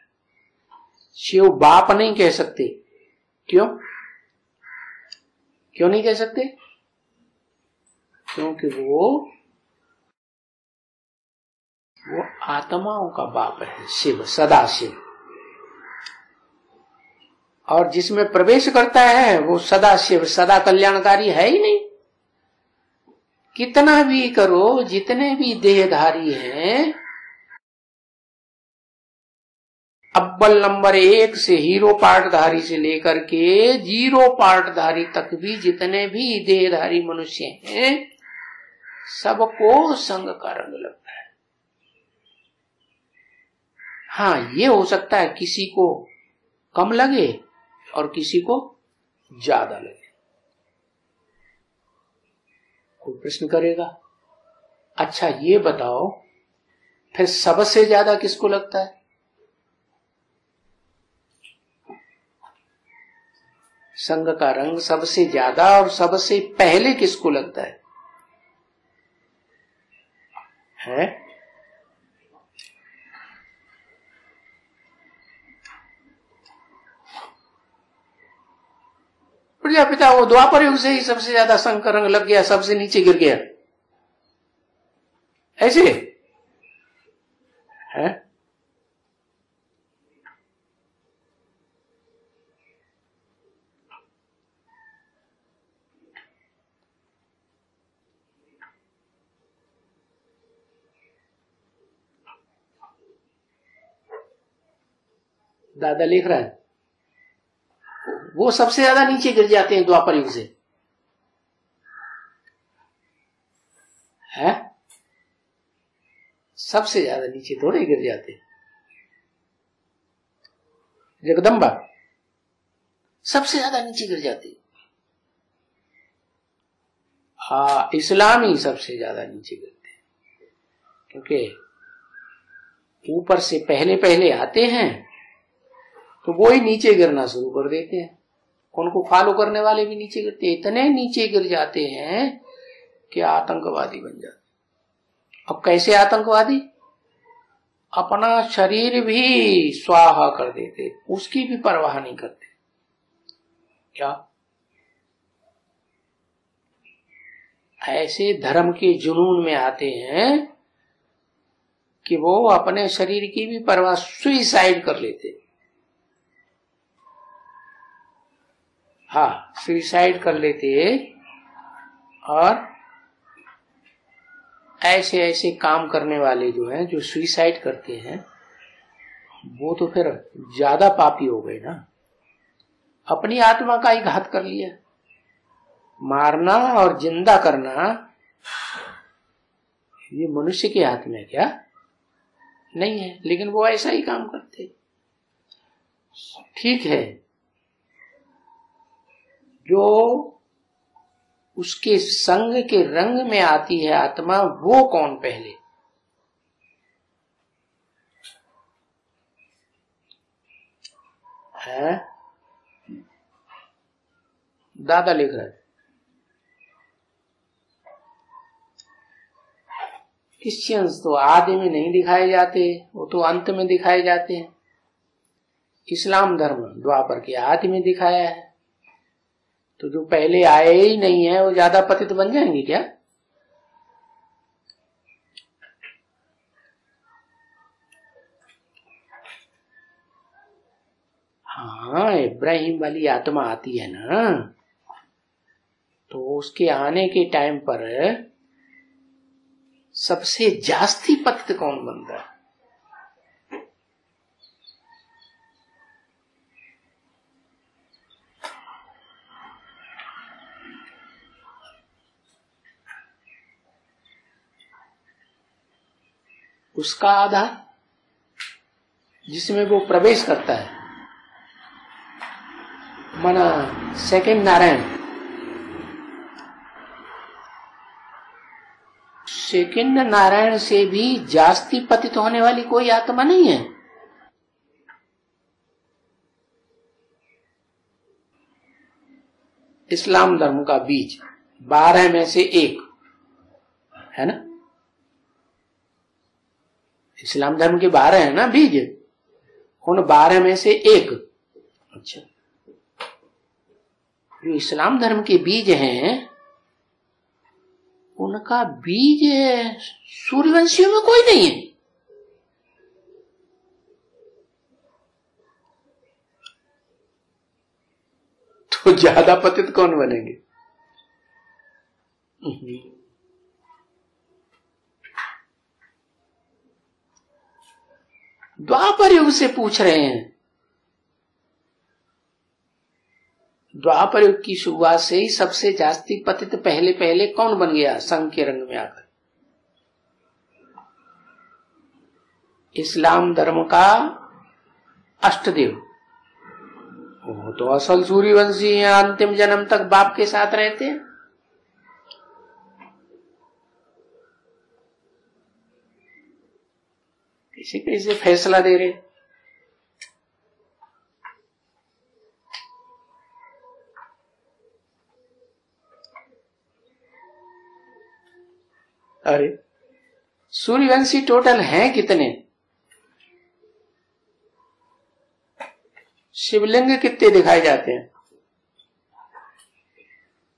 शिव बाप नहीं कह सकते। क्यों? क्यों नहीं कह सकते? क्योंकि वो आत्माओं का बाप है शिव, सदा शिव। और जिसमें प्रवेश करता है वो सदा शिव, सदा कल्याणकारी है ही नहीं। कितना भी करो, जितने भी देहधारी हैं, अव्वल नंबर 1 से हीरो पार्टधारी से लेकर के 0 पार्टधारी तक भी जितने भी देहधारी मनुष्य हैं, सबको संग का रंग लगता है। हाँ, ये हो सकता है किसी को कम लगे और किसी को ज्यादा लगे। कोई प्रश्न करेगा, अच्छा ये बताओ फिर सबसे ज्यादा किसको लगता है? संग का रंग सबसे ज्यादा और सबसे पहले किसको लगता है? प्रजापिता वो द्वापर युग से ही सबसे ज्यादा संग का रंग लग गया, सबसे नीचे गिर गया, ऐसे है? दादा लिख रहा है वो सबसे ज्यादा नीचे गिर जाते हैं द्वापर युग से, है? सबसे ज्यादा नीचे थोड़े गिर जाते हैं। जगदम्बा सबसे ज्यादा नीचे गिर जाती है। हाँ, इस्लाम ही सबसे ज्यादा नीचे गिरते हैं, क्योंकि ऊपर से पहले पहले आते हैं तो वो ही नीचे गिरना शुरू कर देते हैं। उनको फॉलो करने वाले भी नीचे गिरते हैं, इतने नीचे गिर जाते हैं कि आतंकवादी बन जाते। अब कैसे आतंकवादी? अपना शरीर भी स्वाहा कर देते, उसकी भी परवाह नहीं करते। क्या ऐसे धर्म के जुनून में आते हैं कि वो अपने शरीर की भी परवाह, सुइसाइड कर लेते। हाँ, सुइसाइड कर लेते। और ऐसे ऐसे काम करने वाले जो हैं, जो सुइसाइड करते हैं, वो तो फिर ज्यादा पापी हो गए ना। अपनी आत्मा का ही घात कर लिया। मारना और जिंदा करना ये मनुष्य के हाथ में क्या नहीं है, लेकिन वो ऐसा ही काम करते। ठीक है, जो उसके संग के रंग में आती है आत्मा, वो कौन पहले? है? दादा लिख रहा है क्रिश्चियंस तो आदि में नहीं दिखाए जाते, वो तो अंत में दिखाए जाते हैं। इस्लाम धर्म द्वापर के आदि में दिखाया है, तो जो पहले आए ही नहीं है वो ज्यादा पतित बन जाएंगे क्या? हाँ, इब्राहिम वाली आत्मा आती है ना, तो उसके आने के टाइम पर सबसे जास्ती पतित कौन बनता है? उसका आधार जिसमें वो प्रवेश करता है, माना सेकंड नारायण। सेकंड नारायण से भी जास्ती पतित होने वाली कोई आत्मा नहीं है। इस्लाम धर्म का बीज 12 में से 1 है ना। इस्लाम धर्म के 12 है ना बीज, उन 12 में से 1। अच्छा, जो इस्लाम धर्म के बीज हैं, उनका बीज सूर्यवंशियों में कोई नहीं है। तो ज्यादा पतित कौन बनेंगे? द्वापर युग से पूछ रहे हैं। द्वापर युग की शुरुआत से ही सबसे जास्ती पतित पहले पहले कौन बन गया संघ के रंग में आकर? इस्लाम धर्म का अष्टदेव, वो तो असल सूर्यवंशी हैं, अंतिम जन्म तक बाप के साथ रहते हैं। किसी कैसे फैसला दे रहे? अरे सूर्यवंशी टोटल हैं कितने? शिवलिंग कितने दिखाए जाते हैं?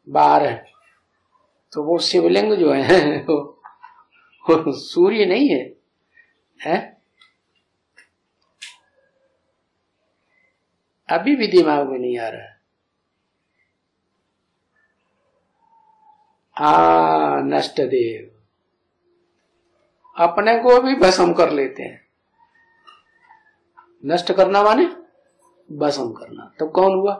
12। तो वो शिवलिंग जो है वो सूर्य नहीं है, है? अभी भी दिमाग में नहीं आ रहा है। नष्ट देव अपने को भी भस्म कर लेते हैं। नष्ट करना माने भस्म करना। तो कौन हुआ?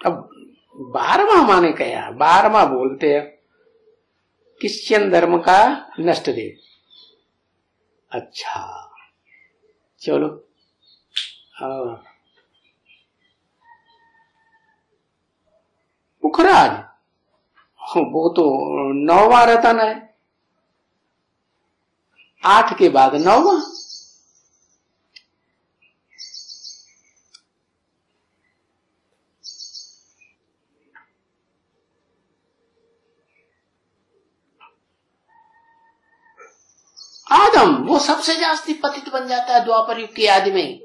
अब 12वां माने क्या? 12वां बोलते हैं क्रिश्चियन धर्म का नष्ट देव। अच्छा चलो, पुखराज वो तो 9वां रतन है, 8 के बाद 9वां। आदम वो सबसे जास्ती पतित बन जाता है द्वापर युग के आदि में।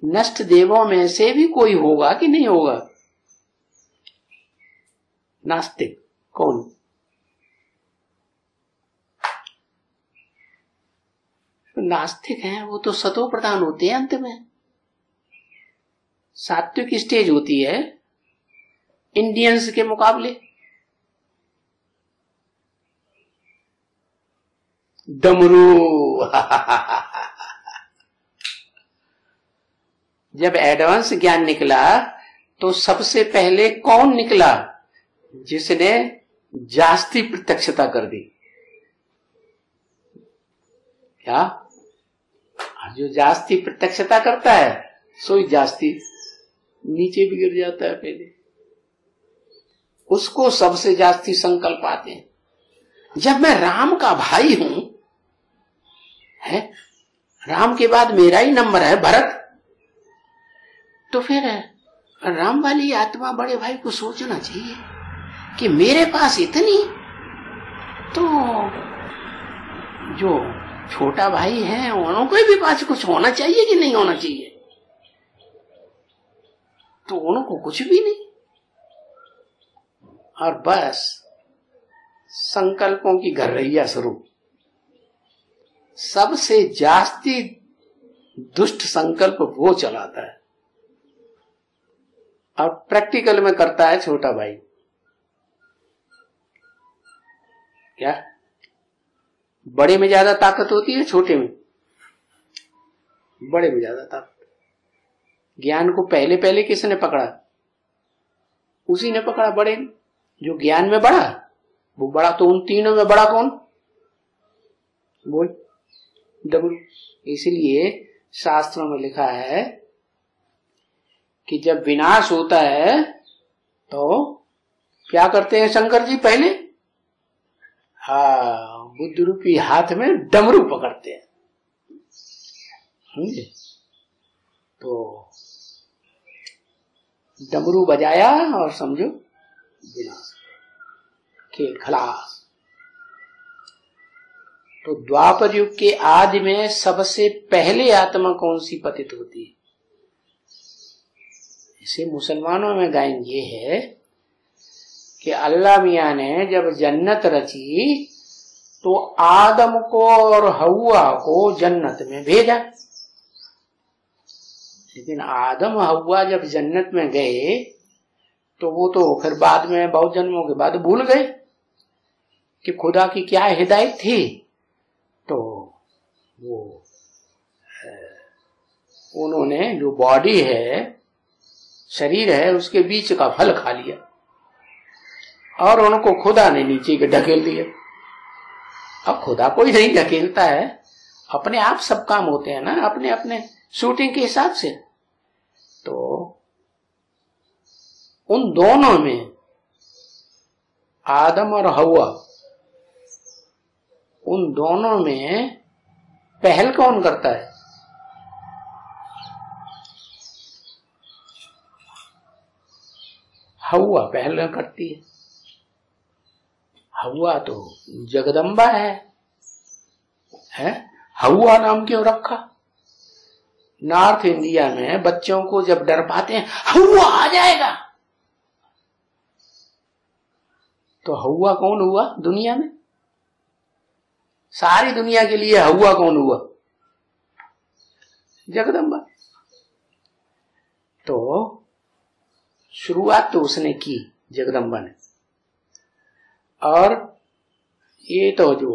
नष्ट देवों में से भी कोई होगा कि नहीं होगा? नास्तिक कौन? नास्तिक हैं वो तो सतो प्रधान होते हैं अंत में। सात्विक स्टेज होती है इंडियंस के मुकाबले। डमरू जब एडवांस ज्ञान निकला तो सबसे पहले कौन निकला जिसने जास्ती प्रत्यक्षता कर दी? क्या? जो जास्ती प्रत्यक्षता करता है सोई जास्ती नीचे भी गिर जाता है। पहले उसको सबसे जास्ती संकल्प आते हैं। जब मैं राम का भाई हूं, है राम के बाद मेरा ही नंबर है भरत, तो फिर राम वाली आत्मा बड़े भाई को सोचना चाहिए कि मेरे पास इतनी, तो जो छोटा भाई है उनको भी पास कुछ होना चाहिए कि नहीं होना चाहिए? तो उनको कुछ भी नहीं, और बस संकल्पों की घरैया शुरू। सबसे जास्ती दुष्ट संकल्प वो चलाता है और प्रैक्टिकल में करता है छोटा भाई। क्या बड़े में ज्यादा ताकत होती है छोटे में? बड़े में ज्यादा ताकत। ज्ञान को पहले पहले किसने पकड़ा? उसी ने पकड़ा, बड़े ने। जो ज्ञान में बड़ा, वो बड़ा तो उन तीनों में बड़ा कौन? बोल, डबल। इसलिए शास्त्रों में लिखा है कि जब विनाश होता है तो क्या करते हैं शंकर जी? पहले बुद्ध रूपी हाथ में डमरू पकड़ते हैं। समझे? तो डमरू बजाया और समझो विनाश, खेल खलास। तो द्वापर युग के आदि में सबसे पहले आत्मा कौन सी पतित होती है? इसे मुसलमानों में गायन ये है कि अल्लाह मियां ने जब जन्नत रची तो आदम को और हव्वा को जन्नत में भेजा, लेकिन आदम हव्वा जब जन्नत में गए तो वो तो फिर बाद में बहुत जन्मों के बाद भूल गए कि खुदा की क्या हिदायत थी। तो वो उन्होंने जो बॉडी है, शरीर है, उसके बीच का फल खा लिया और उनको खुदा ने नीचे के ढकेल दिया। अब खुदा कोई नहीं ढकेलता है, अपने आप सब काम होते हैं ना, अपने अपने शूटिंग के हिसाब से। तो उन दोनों में, आदम और हव्वा, उन दोनों में पहल कौन करता है? हव्वा पहल करती है। हव्वा तो जगदम्बा है? हव्वा नाम क्यों रखा? नॉर्थ इंडिया में बच्चों को जब डर पाते हैं, हव्वा आ जाएगा, तो हव्वा कौन हुआ दुनिया में? सारी दुनिया के लिए हव्वा कौन हुआ? जगदम्बा। तो शुरुआत तो उसने की, जगदम्बा ने। और ये तो जो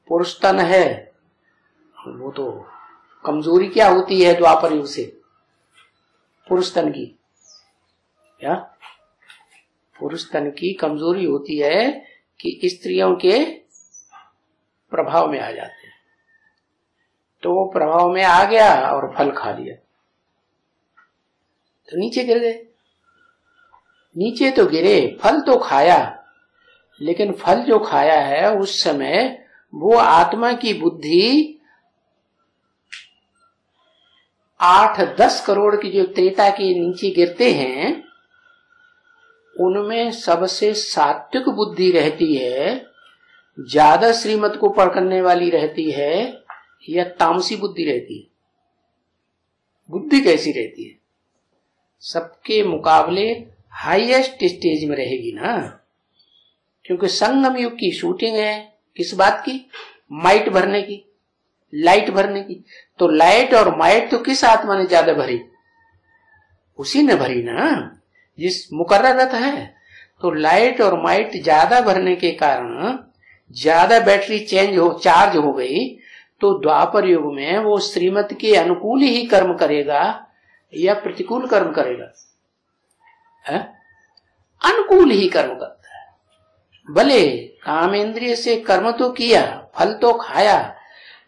पुरुष तन है, वो तो कमजोरी क्या होती है द्वापर युग से पुरुष तन की? क्या पुरुष तन की कमजोरी होती है कि स्त्रियों के प्रभाव में आ जाते हैं। तो वो प्रभाव में आ गया और फल खा लिया, तो नीचे गिर गए। नीचे तो गिरे, फल तो खाया, लेकिन फल जो खाया है उस समय वो आत्मा की बुद्धि 8-10 करोड़ की जो त्रेता के नीचे गिरते हैं, उनमें सबसे सात्विक बुद्धि रहती है, ज्यादा श्रीमत को पकड़ने वाली रहती है, या तामसी बुद्धि रहती है? बुद्धि कैसी रहती है? सबके मुकाबले हाईएस्ट स्टेज में रहेगी ना, क्योंकि संगम युग की शूटिंग है किस बात की? माइट भरने की, लाइट भरने की। तो लाइट और माइट तो किस आत्मा ने ज्यादा भरी? उसी ने भरी ना जिस मुकर्ररत है। तो लाइट और माइट ज्यादा भरने के कारण ज्यादा बैटरी चार्ज हो गई। तो द्वापर युग में वो श्रीमत के अनुकूल ही कर्म करेगा या प्रतिकूल कर्म करेगा? अनुकूल ही कर्म करता है। भले कामेंद्रिय से कर्म तो किया, फल तो खाया,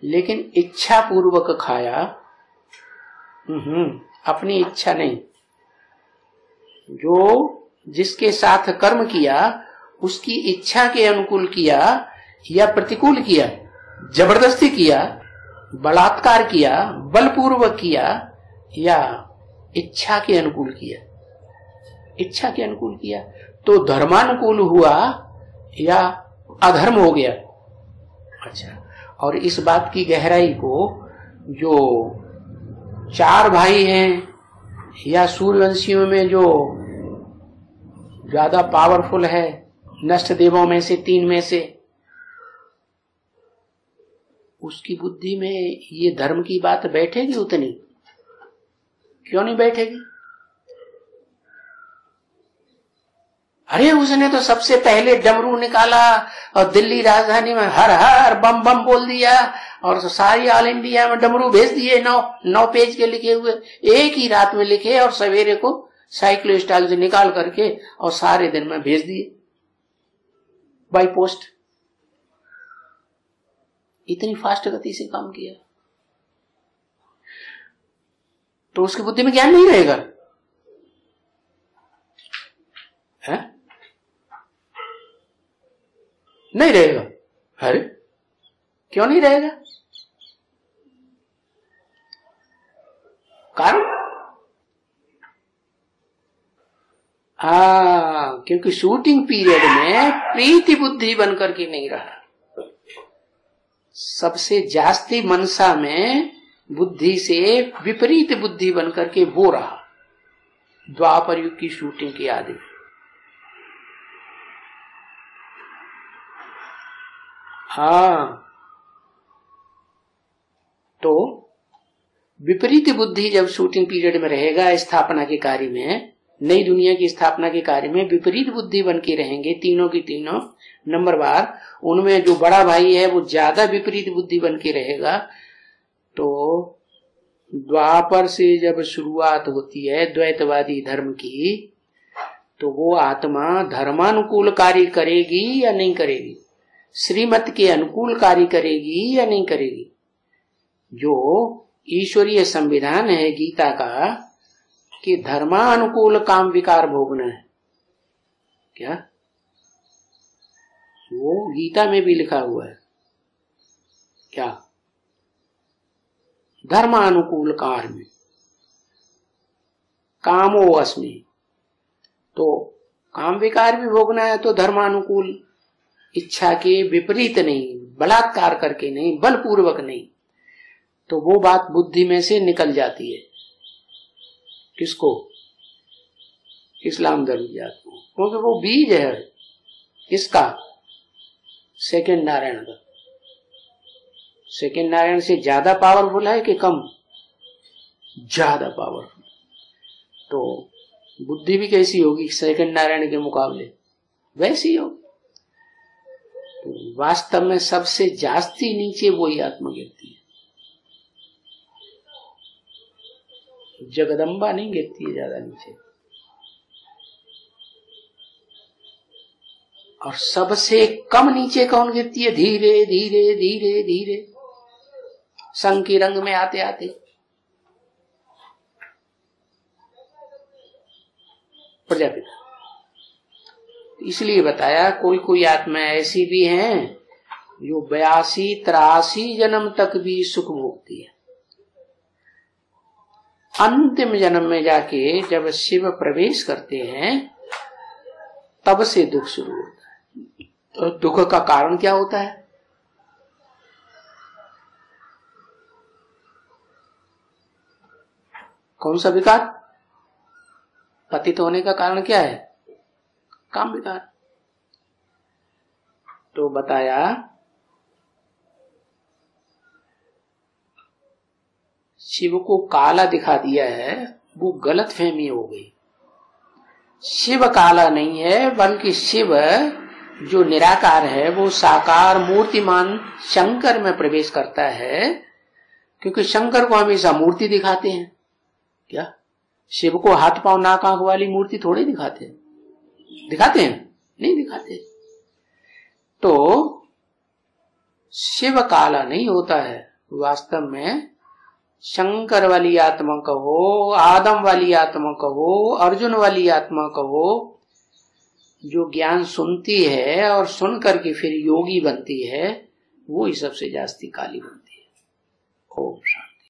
लेकिन इच्छा पूर्वक खाया, अपनी इच्छा नहीं। जो जिसके साथ कर्म किया उसकी इच्छा के अनुकूल किया या प्रतिकूल किया, जबरदस्ती किया, बलात्कार किया, बलपूर्वक किया, या इच्छा के अनुकूल किया? इच्छा के अनुकूल किया तो धर्मानुकूल हुआ या अधर्म हो गया? अच्छा, और इस बात की गहराई को जो 4 भाई हैं या सूर्यवंशियों में जो ज्यादा पावरफुल है, नष्ट देवों में से 3 में से, उसकी बुद्धि में ये धर्म की बात बैठेगी उतनी? क्यों नहीं बैठेगी? अरे उसने तो सबसे पहले डमरू निकाला और दिल्ली राजधानी में हर हर बम बम बोल दिया और सारी ऑल इंडिया में डमरू भेज दिए, 9 पेज के लिखे हुए, एक ही रात में लिखे और सवेरे को साइक्लो स्टाइल से निकाल करके और सारे दिन में भेज दिए बाई पोस्ट। इतनी फास्ट गति से काम किया तो उसकी बुद्धि में ज्ञान नहीं रहेगा? है? नहीं रहेगा। अरे क्यों नहीं रहेगा? कारण क्योंकि शूटिंग पीरियड में प्रीति बुद्धि बनकर के नहीं रहा। सबसे जास्ती मनसा में बुद्धि से विपरीत बुद्धि बनकर के वो रहा द्वापर युग की शूटिंग के आदि। हाँ, तो विपरीत बुद्धि जब शूटिंग पीरियड में रहेगा, स्थापना के कार्य में, नई दुनिया की स्थापना के कार्य में विपरीत बुद्धि बन के रहेंगे तीनों की तीनों नंबरवार। उनमें जो बड़ा भाई है वो ज्यादा विपरीत बुद्धि बन के रहेगा। तो द्वापर से जब शुरुआत होती है द्वैतवादी धर्म की, तो वो आत्मा धर्मानुकूल कार्य करेगी या नहीं करेगी, श्रीमत के अनुकूल कार्य करेगी या नहीं करेगी। जो ईश्वरीय संविधान है गीता का कि धर्मानुकूल काम विकार भोगना है, क्या वो गीता में भी लिखा हुआ है क्या? धर्मानुकूल कार्य कामो अस्मि, तो काम विकार भी भोगना है तो धर्मानुकूल, इच्छा के विपरीत नहीं, बलात्कार करके नहीं, बलपूर्वक नहीं। तो वो बात बुद्धि में से निकल जाती है। किसको? इस्लाम धर्म की आत्मा, क्योंकि वो बीज है इसका, सेकंड नारायण का। सेकंड नारायण से ज्यादा पावरफुल है कि कम? ज्यादा पावरफुल। तो बुद्धि भी कैसी होगी सेकंड नारायण के मुकाबले? वैसी हो। तो वास्तव में सबसे जास्ती नीचे वही आत्मा गिरती है, जगदम्बा नहीं गिरती है ज्यादा नीचे। और सबसे कम नीचे कौन गिरती है? धीरे धीरे धीरे धीरे संग के रंग में आते आते। प्रजापिता। इसलिए बताया कोई कोई आत्मा ऐसी भी हैं जो 82-83 जन्म तक भी सुख भोगती है। अंतिम जन्म में जाके जब शिव प्रवेश करते हैं तब से दुख शुरू होता है। तो दुख का कारण क्या होता है? कौन सा विकार? पतित होने का कारण क्या है? काम विकार। तो बताया शिव को काला दिखा दिया है, वो गलत फहमी हो गई। शिव काला नहीं है, बल्कि शिव जो निराकार है वो साकार मूर्तिमान शंकर में प्रवेश करता है, क्योंकि शंकर को हमेशा मूर्ति दिखाते हैं। क्या शिव को हाथ पांव नाक आंख वाली मूर्ति थोड़ी दिखाते हैं? दिखाते हैं? नहीं दिखाते। तो शिव काला नहीं होता है, वास्तव में शंकर वाली आत्मा कहो, आदम वाली आत्मा कहो, अर्जुन वाली आत्मा कहो, जो ज्ञान सुनती है और सुन करके फिर योगी बनती है, वो ही सबसे जास्ती काली बनती है। ओम शांति।